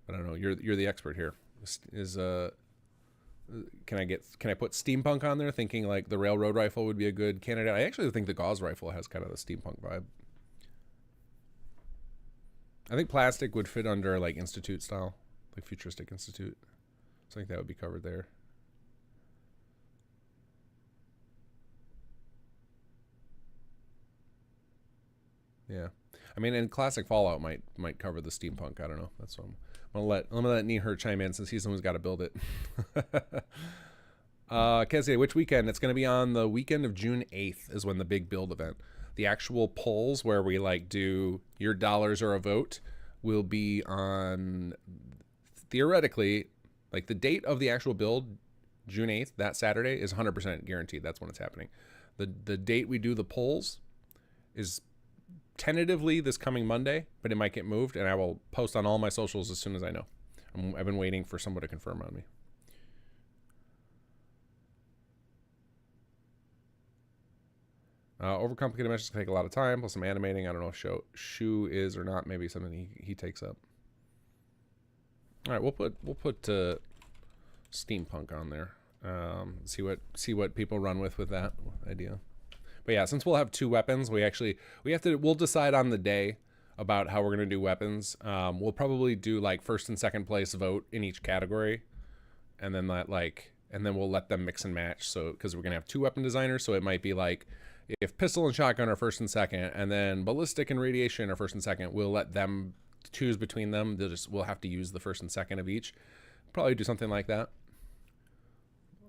I don't know. You're the expert here. Can I put steampunk on there? Thinking like the railroad rifle would be a good candidate. I actually think the gauze rifle has kind of the steampunk vibe. I think plastic would fit under like Institute style, like Futuristic Institute. So I think that would be covered there. Yeah, I mean, and classic Fallout might cover the steampunk. I don't know. That's what I'm gonna let Neher chime in since he's the one who's got to build it. Cassie, which weekend? It's gonna be on the weekend of June 8th is when the big build event. The actual polls where we like do your dollars or a vote will be on, theoretically, like the date of the actual build, June 8th, that Saturday, is 100% guaranteed. That's when it's happening. The date we do the polls is tentatively this coming Monday, but it might get moved, and I will post on all my socials as soon as I know. I've been waiting for someone to confirm on me. Overcomplicated dimensions can take a lot of time, plus some animating. I don't know if Shu is or not. Maybe something he takes up. All right, we'll put steampunk on there. See what people run with that idea. But yeah, since we'll have 2 weapons, we'll decide on the day about how we're gonna do weapons. We'll probably do like first and second place vote in each category, and then we'll let them mix and match. So because we're gonna have 2 weapon designers, so it might be like if pistol and shotgun are first and second, and then ballistic and radiation are first and second, we'll let them choose between them. We'll have to use the first and second of each. Probably do something like that.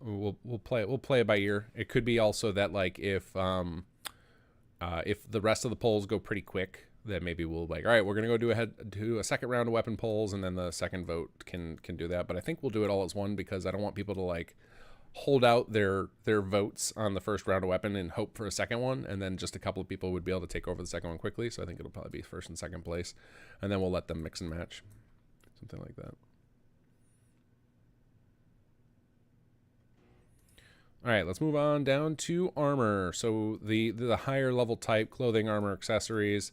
We'll play it by ear. It could be also that like if the rest of the polls go pretty quick, then maybe we'll like, all right, we're gonna go do a second round of weapon polls, and then the second vote can do that. But I think we'll do it all as one because I don't want people to like hold out their votes on the first round of weapon and hope for a second one, and then just a couple of people would be able to take over the second one quickly. So I think it'll probably be first and second place, and then we'll let them mix and match, something like that. All right, let's move on down to armor. So the higher level type, clothing, armor, accessories.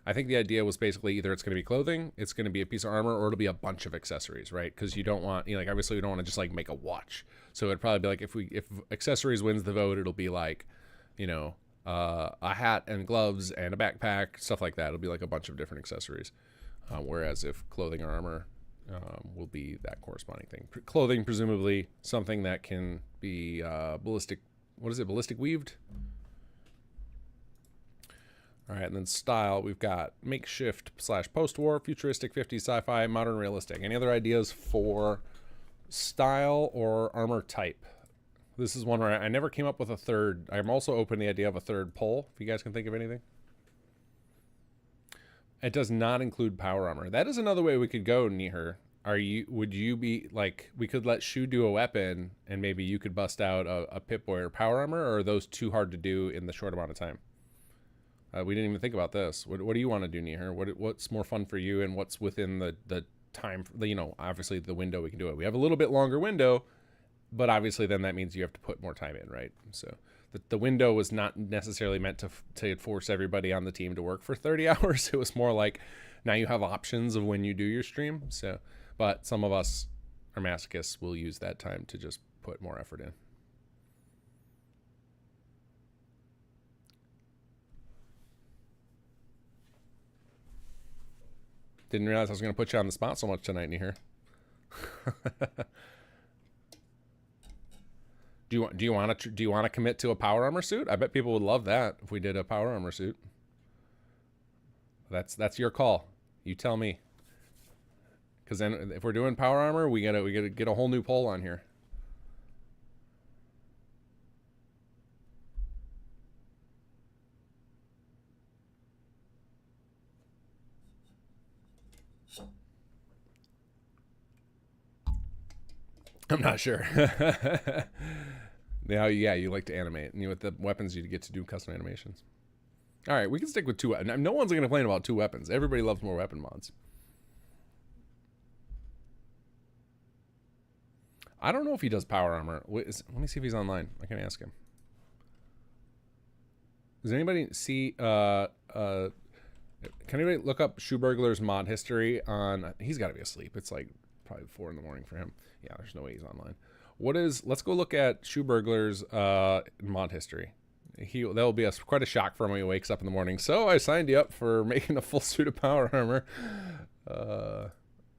I think the idea was basically either it's going to be clothing, it's going to be a piece of armor, or it'll be a bunch of accessories, right? Because you don't want, like obviously we don't want to just like make a watch. So it'd probably be like if accessories wins the vote, it'll be like, a hat and gloves and a backpack, stuff like that. It'll be like a bunch of different accessories. Whereas if clothing or armor will be that corresponding thing. Clothing, presumably something that can be ballistic. What is it? Ballistic weaved. All right, and then style, we've got makeshift / post-war, futuristic, 50s, sci-fi, modern, realistic. Any other ideas for style or armor type? This is one where I never came up with a third. I'm also open to the idea of a third poll, if you guys can think of anything. It does not include power armor. That is another way we could go, Neher. Would you be like, we could let Shu do a weapon, and maybe you could bust out a Pip-Boy or power armor, or are those too hard to do in the short amount of time? We didn't even think about this. What do you want to do, Neher? What's more fun for you, and what's within the time? Obviously the window we can do it. We have a little bit longer window, but obviously then that means you have to put more time in, right? So the window was not necessarily meant to force everybody on the team to work for 30 hours. It was more like now you have options of when you do your stream. So, but some of us are masochists. Will use that time to just put more effort in. Didn't realize I was going to put you on the spot so much tonight, Neher. Do you want to commit to a power armor suit? I bet people would love that if we did a power armor suit. That's your call. You tell me. Because then if we're doing power armor, we gotta get a whole new poll on here. I'm not sure. Yeah, you like to animate, and with the weapons you get to do custom animations. All right, we can stick with 2. No one's going to complain about 2 weapons. Everybody loves more weapon mods. I don't know if he does power armor. Let me see if he's online. I can ask him. Does anybody see? Can anybody look up Shoe Burglar's mod history on? He's got to be asleep. It's like probably 4 in the morning for him. Yeah, there's no way he's online. Let's go look at Shoe Burglar's mod history. That'll be quite a shock for him when he wakes up in the morning. So I signed you up for making a full suit of power armor.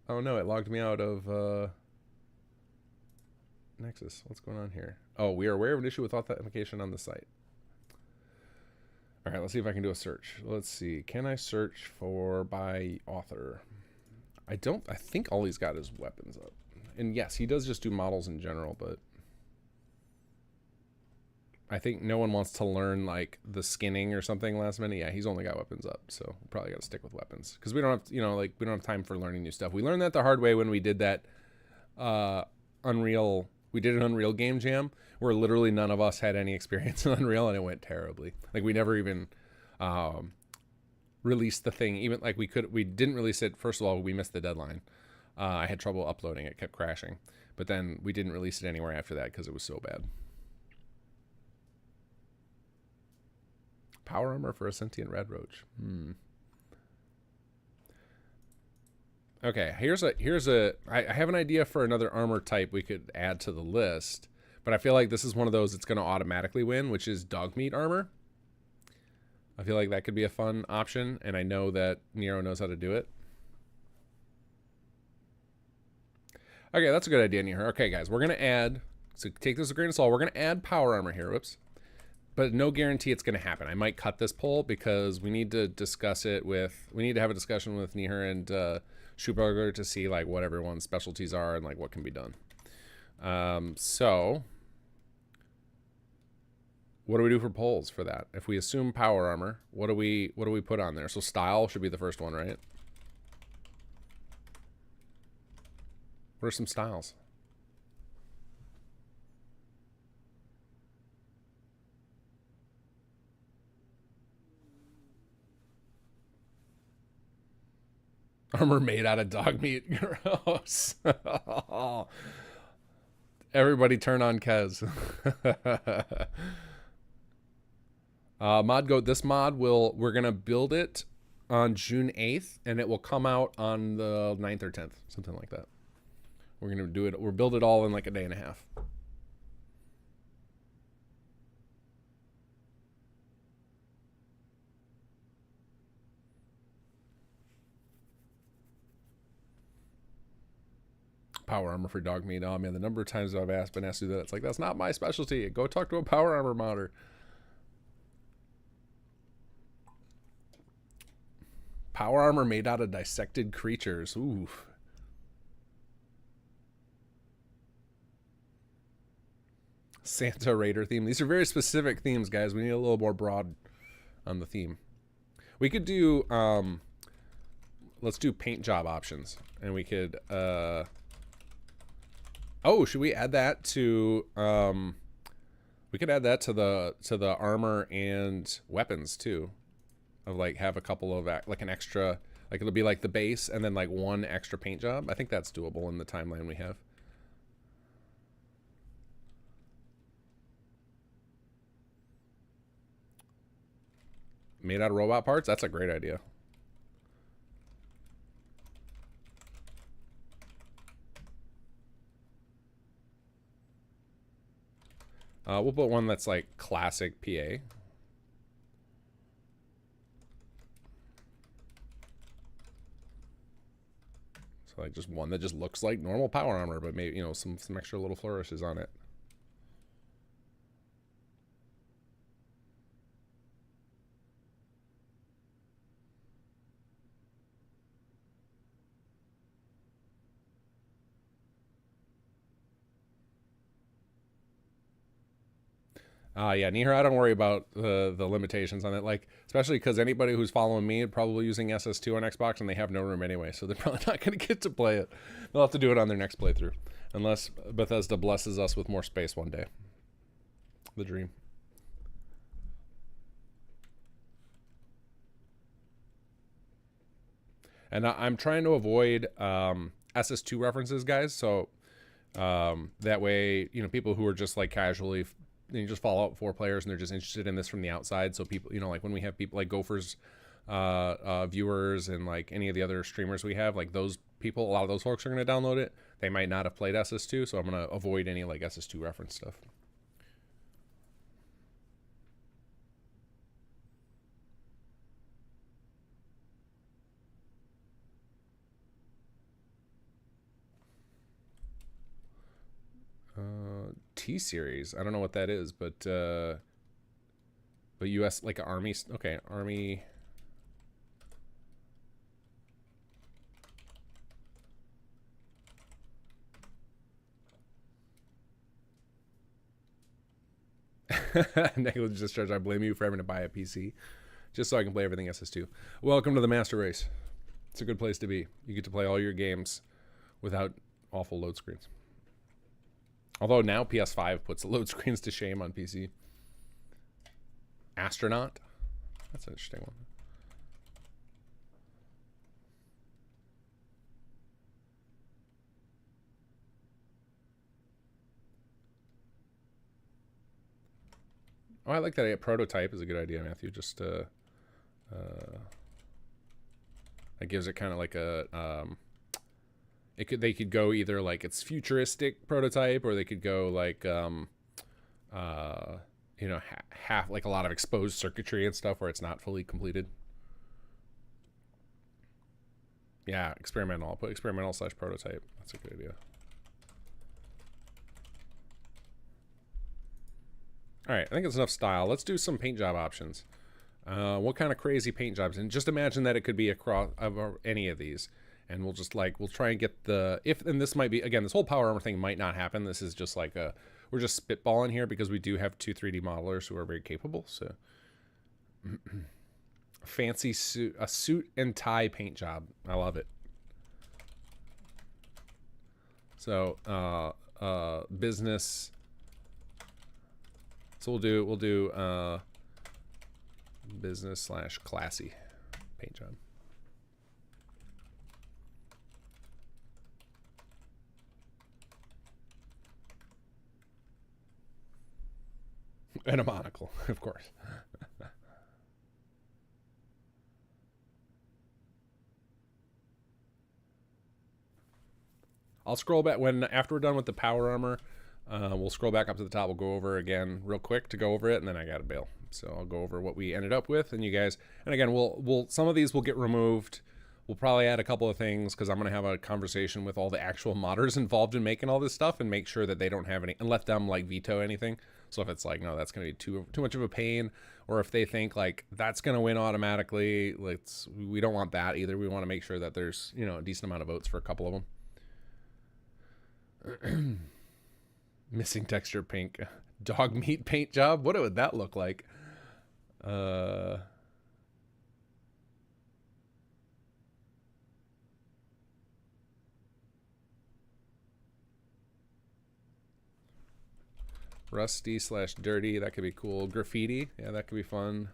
Oh no, it logged me out of Nexus. What's going on here? Oh, we are aware of an issue with authentication on the site. All right, let's see if I can do a search. Let's see. Can I search for by author? I think all he's got is weapons up. And yes, he does just do models in general, but I think no one wants to learn like the skinning or something last minute. Yeah, he's only got weapons up, so we'll probably got to stick with weapons because we don't have, like we don't have time for learning new stuff. We learned that the hard way when we did that Unreal. We did an Unreal game jam where literally none of us had any experience in Unreal, and it went terribly. Like we never even released the thing. Even like we didn't release it. First of all, we missed the deadline. I had trouble uploading it, kept crashing. But then we didn't release it anywhere after that because it was so bad. Power armor for a sentient red roach. Okay, I have an idea for another armor type we could add to the list, but I feel like this is one of those that's going to automatically win, which is dog meat armor. I feel like that could be a fun option, and I know that Nero knows how to do it. Okay, that's a good idea, Nero. Okay, guys, we're going to add, so take this with a grain of salt, we're going to add power armor here. Whoops. But no guarantee it's going to happen. I might cut this poll because we need to discuss it with, we need to have a discussion with Nihar and Schuberger to see like what everyone's specialties are and like what can be done. So what do we do for polls for that? If we assume power armor, what do we put on there? So style should be the first one, right? What are some styles? Armor made out of dog meat. Gross. Everybody turn on Kez. Mod Goat, this mod we're going to build it on June 8th, and it will come out on the 9th or 10th, something like that. We're going to do it, we'll build it all in like a day and a half. Power armor for dog meat. Oh man, the number of times I've been asked to do that, it's like, that's not my specialty. Go talk to a power armor modder. Power armor made out of dissected creatures. Ooh. Santa Raider theme. These are very specific themes, guys. We need a little more broad on the theme. We could do, let's do paint job options. And we could, oh, should we add that to, we could add that to the armor and weapons too. Of like have a couple of like an extra, like it'll be like the base and then like one extra paint job. I think that's doable in the timeline we have. Made out of robot parts? That's a great idea. We'll put one that's like classic PA. So like just one that just looks like normal power armor, but maybe, you know, some extra little flourishes on it. Yeah, Nihar, I don't worry about the limitations on it. Like, especially because anybody who's following me is probably using SS2 on Xbox, and they have no room anyway, so they're probably not going to get to play it. They'll have to do it on their next playthrough, unless Bethesda blesses us with more space one day. The dream. And I'm trying to avoid SS2 references, guys, so that way, you know, people who are just like casually, you just Fallout 4 players and they're just interested in this from the outside. So people, you know, like when we have people like Gophers viewers and like any of the other streamers we have, like those people, a lot of those folks are going to download it. They might not have played SS2, so I'm going to avoid any like SS2 reference stuff. T-Series. I don't know what that is, but U.S. like Army. Okay, Army. Negligent discharge. I blame you for having to buy a PC just so I can play everything SS2. Welcome to the Master Race. It's a good place to be. You get to play all your games without awful load screens. Although now PS5 puts the load screens to shame on PC. Astronaut. That's an interesting one. Oh, I like that. A prototype is a good idea, Matthew. Just it gives it kind of like a they could go either like it's futuristic prototype, or they could go like you know, half like a lot of exposed circuitry and stuff where it's not fully completed. Yeah, experimental. I'll put experimental / prototype. That's a good idea. All right, I think it's enough style. Let's do some paint job options. What kind of crazy paint jobs? And just imagine that it could be across any of these. And we'll just like, we'll try and get the, and this might be, again, this whole power armor thing might not happen. This is just like we're just spitballing here because we do have 2 3D modelers who are very capable. So fancy suit, a suit and tie paint job. I love it. So, business. So we'll do business / classy paint job. And a monocle, of course. I'll scroll back after we're done with the power armor. We'll scroll back up to the top. We'll go over again real quick to go over it, and then I gotta bail. So I'll go over what we ended up with, and you guys. And again, we'll some of these will get removed. We'll probably add a couple of things because I'm gonna have a conversation with all the actual modders involved in making all this stuff and make sure that they don't have any, and let them like veto anything. So if it's like, no, that's gonna be too much of a pain, or if they think like that's gonna win automatically, we don't want that either. We want to make sure that there's, you know, a decent amount of votes for a couple of them. Missing texture pink. Dog meat paint job? What would that look like? Rusty / dirty. That could be cool. Graffiti. Yeah, that could be fun.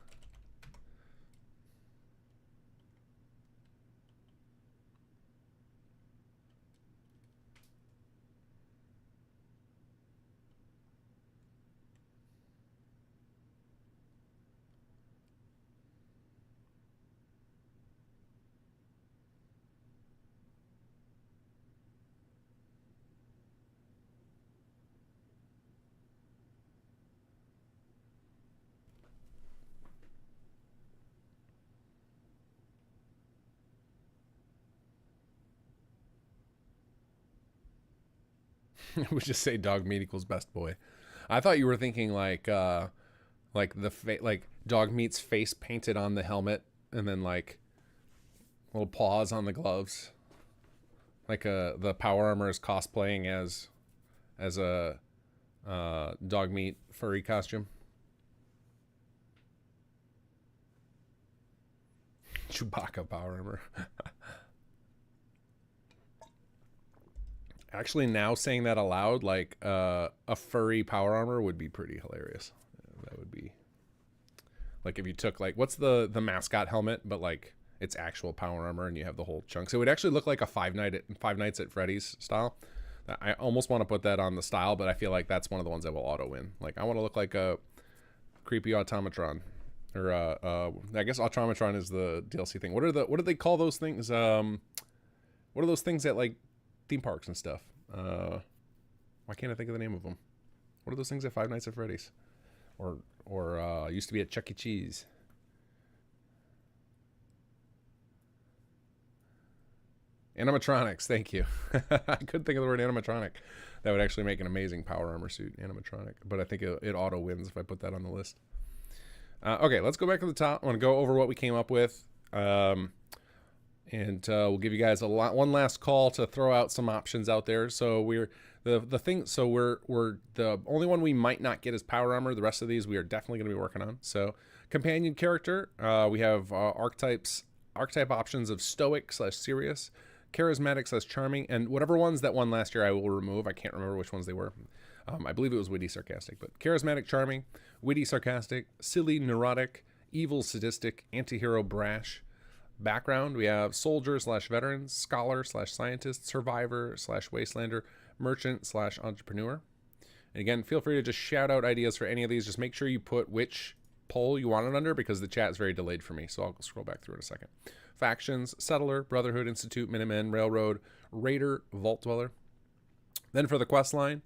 We just say dog meat equals best boy. I thought you were thinking like dog meat's face painted on the helmet, and then like little paws on the gloves, like the power armor is cosplaying as a dog meat furry costume. Chewbacca power armor. Actually, now saying that aloud, like a furry power armor would be pretty hilarious. That would be like if you took like, what's the mascot helmet, but like it's actual power armor and you have the whole chunk. So it would actually look like a Five Nights at Freddy's style. I almost want to put that on the style, but I feel like that's one of the ones that will auto win. Like I want to look like a creepy automatron, or I guess automatron is the DLC thing. What do they call those things? What are those things at like theme parks and stuff? Why can't I think of the name of them? What are those things at Five Nights at Freddy's, or used to be at Chuck E. Cheese? Animatronics, thank you. I couldn't think of the word animatronic. That would actually make an amazing power armor suit, animatronic. But I think it auto wins if I put that on the list. Okay, let's go back to the top. I want to go over what we came up with. And we'll give you guys one last call to throw out some options out there. So we're the only one we might not get is power armor. The rest of these we are definitely going to be working on. So companion character, we have archetype options of stoic / serious, charismatic / charming, and whatever ones that won last year I will remove. I can't remember which ones they were. I believe it was witty sarcastic, but charismatic charming, witty sarcastic, silly neurotic, evil sadistic, antihero brash. Background, we have soldier / veteran, scholar / scientist, survivor / wastelander, merchant / entrepreneur. And again, feel free to just shout out ideas for any of these. Just make sure you put which poll you want it under, because the chat is very delayed for me, so I'll scroll back through in a second. Factions, settler, brotherhood, institute, minutemen, railroad, raider, vault dweller. Then for the quest line,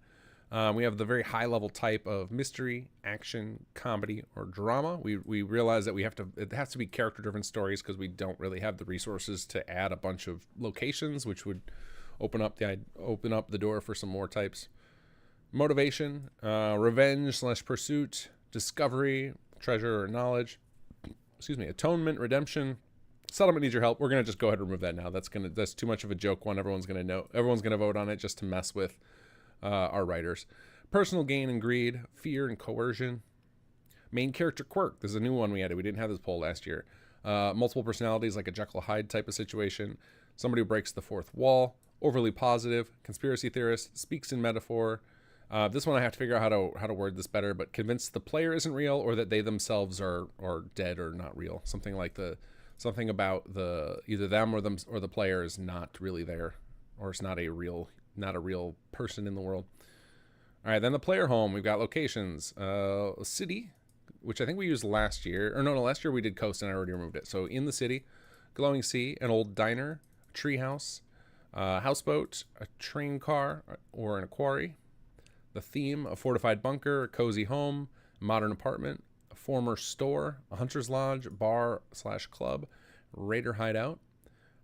we have the very high level type of mystery, action, comedy, or drama. We realize that it has to be character driven stories, because we don't really have the resources to add a bunch of locations, which would open up the door for some more types. Motivation, revenge / pursuit, discovery, treasure or knowledge. Atonement, redemption. Settlement needs your help. We're gonna just go ahead and remove that now. That's too much of a joke one. Everyone's gonna vote on it just to mess with our writers. Personal gain and greed, fear and coercion. Main character quirk. This is a new one we added. We didn't have this poll last year. Multiple personalities, like a Jekyll Hyde type of situation. Somebody who breaks the fourth wall. Overly positive. Conspiracy theorist. Speaks in metaphor. This one I have to figure out how to word this better, but convinced the player isn't real, or that they themselves are dead or not real. Something about either them or the player is not really there, or it's not a real person in the world. All right, then the player home. We've got locations. A city, which I think we used last year. Or no, last year we did coast and I already removed it. So in the city, glowing sea, an old diner, a tree house, houseboat, a train car, or an quarry. The theme, a fortified bunker, a cozy home, a modern apartment, a former store, a hunter's lodge, bar / club, raider hideout.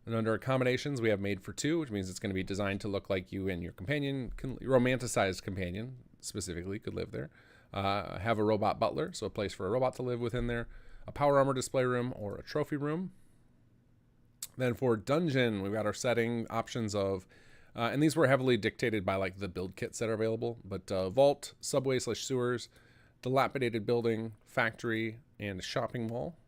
And under accommodations, we have made for two, which means it's going to be designed to look like you and your companion, romanticized companion specifically, could live there. Have a robot butler, so a place for a robot to live within there. A power armor display room or a trophy room. Then for dungeon, we've got our setting options of, and these were heavily dictated by like the build kits that are available, but vault, subway / sewers, dilapidated building, factory, and shopping mall.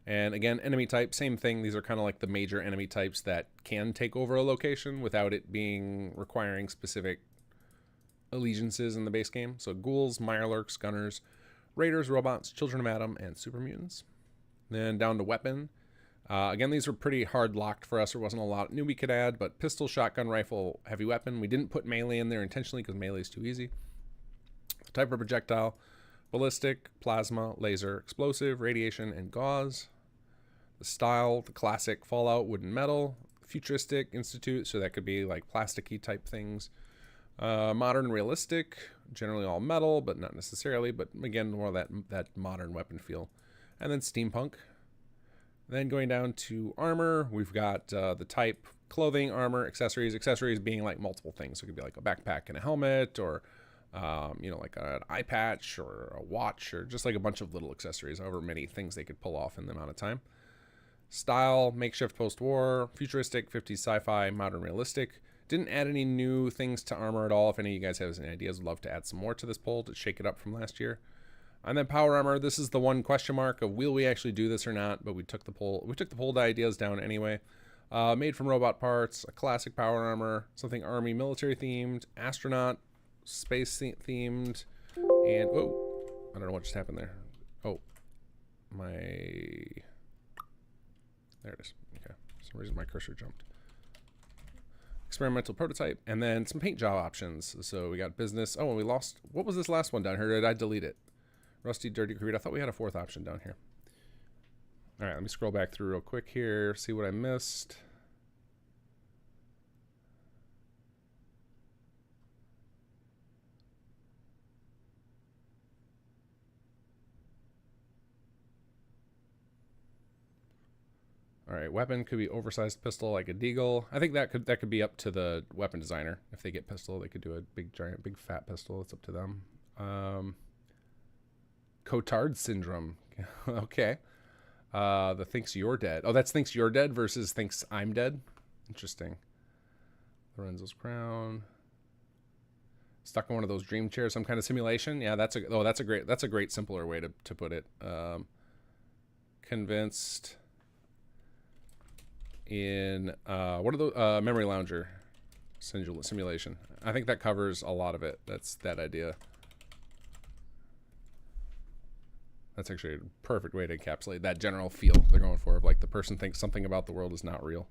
And again, enemy type, same thing. These are kind of like the major enemy types that can take over a location without it requiring specific allegiances in the base game. So ghouls, mirelurks, gunners, raiders, robots, children of Adam, and super mutants. Then down to weapon. Again, these were pretty hard locked for us. There wasn't a lot new we could add, but pistol, shotgun, rifle, heavy weapon. We didn't put melee in there intentionally because melee is too easy. The type of projectile, ballistic, plasma, laser, explosive, radiation, and gauze. The style, the classic Fallout, wood and metal. Futuristic, institute, so that could be like plasticky type things. Modern, realistic, generally all metal, but not necessarily, but again, more of that modern weapon feel. And then steampunk. Then going down to armor, we've got the type, clothing, armor, accessories being like multiple things. So it could be like a backpack and a helmet, or like an eye patch or a watch, or just like a bunch of little accessories, however many things they could pull off in the amount of time. Style, makeshift post-war, futuristic, 50s sci-fi, modern realistic. Didn't add any new things to armor at all. If any of you guys have any ideas, would love to add some more to this poll to shake it up from last year. And then power armor, this is the one question mark of will we actually do this or not, but we took the poll ideas down anyway. Made from robot parts, a classic power armor, something army military themed, astronaut, space themed, and I don't know what just happened there. There it is. Okay, for some reason my cursor jumped. Experimental prototype, and then some paint job options. So we got business. Oh, and we lost, what was this last one down here? Did I delete it? Rusty, dirty, concrete. I thought we had a fourth option down here. All right, let me scroll back through real quick here, see what I missed. All right, weapon could be oversized pistol like a deagle. I think that could be up to the weapon designer. If they get pistol, they could do a big giant, big fat pistol. It's up to them. Cotard syndrome. Okay. The thinks you're dead. Oh, that's thinks you're dead versus thinks I'm dead. Interesting. Lorenzo's crown. Stuck in one of those dream chairs, some kind of simulation. Yeah, that's a great simpler way to put it. Convinced in what are the memory lounger simulation. I think that covers a lot of it. That's that idea. That's actually a perfect way to encapsulate that general feel they're going for, of like the person thinks something about the world is not real.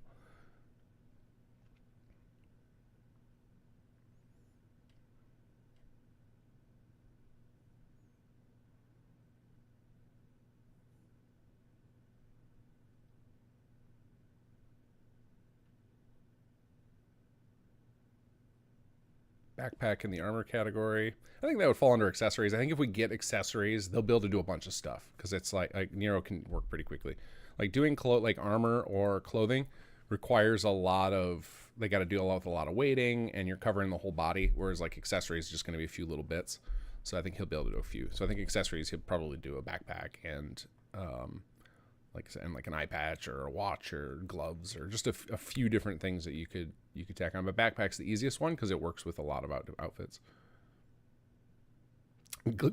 Backpack in the armor category. I think that would fall under accessories. I think if we get accessories, they'll be able to do a bunch of stuff, because it's like Nero can work pretty quickly. Like doing like armor or clothing requires a lot of, they got to deal with a lot of weighting, and you're covering the whole body, whereas like accessories is just going to be a few little bits. So I think he'll be able to do a few. So I think accessories, he'll probably do a backpack and like an eye patch or a watch or gloves, or just a few different things that you could tack on. But backpack's the easiest one because it works with a lot of outfits.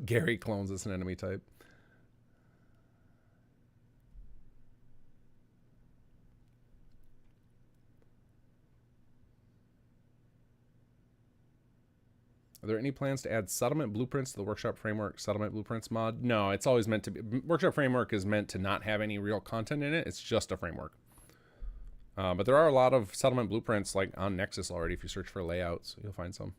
Gary clones as an enemy type. Are there any plans to add settlement blueprints to the workshop framework settlement blueprints mod? No, it's always meant to be. Workshop framework is meant to not have any real content in it. It's just a framework. But there are a lot of settlement blueprints like on Nexus already. If you search for layouts, you'll find some.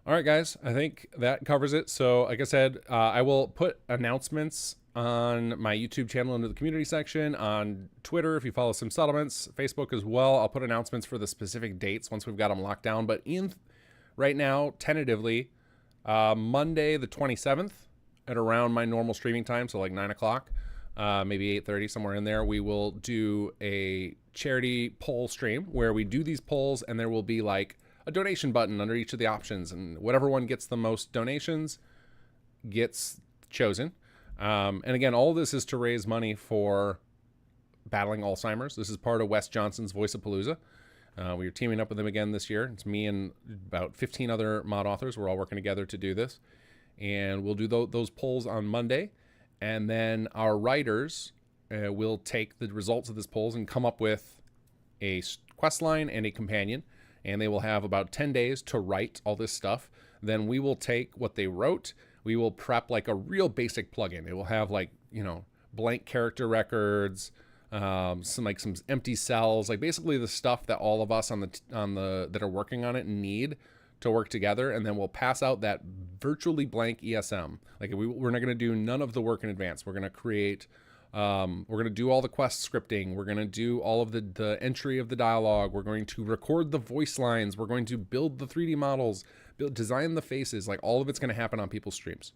All right, guys, I think that covers it. So like I said, I will put announcements on my YouTube channel into the community section, on Twitter if you follow Sim Settlements, Facebook as well. I'll put announcements for the specific dates once we've got them locked down. But right now, tentatively, Monday the 27th at around my normal streaming time, so like 9 o'clock, maybe 8:30, somewhere in there, we will do a charity poll stream where we do these polls, and there will be like a donation button under each of the options, and whatever one gets the most donations gets chosen. And again, all of this is to raise money for battling Alzheimer's. This is part of Wes Johnson's Voiceapalooza. We are teaming up with him again this year. It's me and about 15 other mod authors. We're all working together to do this. And we'll do those polls on Monday. And then our writers will take the results of this polls and come up with a quest line and a companion. And they will have about 10 days to write all this stuff. Then we will take what they wrote. We will prep like a real basic plugin. It will have like, blank character records, some empty cells, like basically the stuff that all of us that are working on it need to work together. And then we'll pass out that virtually blank ESM. Like we're not going to do none of the work in advance. We're going to create, we're going to do all the quest scripting. We're going to do all of the entry of the dialogue. We're going to record the voice lines. We're going to build the 3D models, design the faces. Like all of it's going to happen on people's streams.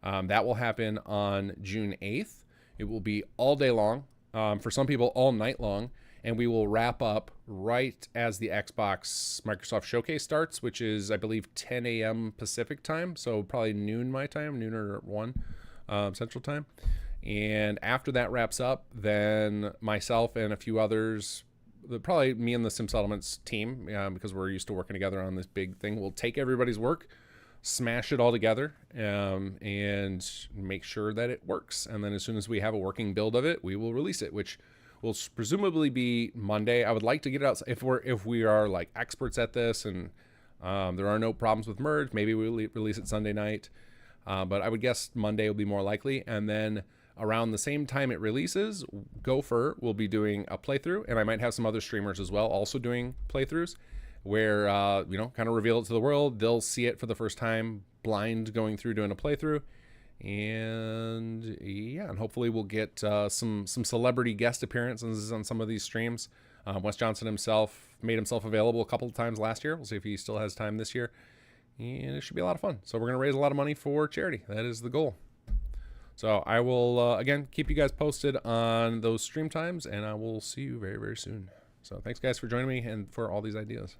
That will happen on June 8th. It will be all day long. For some people, all night long. And we will wrap up right as the Xbox Microsoft Showcase starts, which is, I believe, 10 a.m. Pacific time. So probably noon my time, noon or 1 Central time. And after that wraps up, then myself and a few others, probably me and the Sim Settlements team, because we're used to working together on this big thing, we'll take everybody's work, smash it all together, and make sure that it works. And then as soon as we have a working build of it, we will release it, which will presumably be Monday. I would like to get it out if we are like experts at this and there are no problems with merge. Maybe we'll release it Sunday night, but I would guess Monday will be more likely. And then around the same time it releases, Gopher will be doing a playthrough, and I might have some other streamers as well also doing playthroughs where, kind of reveal it to the world. They'll see it for the first time, blind, going through doing a playthrough. And yeah, and hopefully we'll get some celebrity guest appearances on some of these streams. Wes Johnson himself made himself available a couple of times last year. We'll see if he still has time this year. And it should be a lot of fun. So we're going to raise a lot of money for charity. That is the goal. So I will, again, keep you guys posted on those stream times, and I will see you very, very soon. So thanks, guys, for joining me and for all these ideas.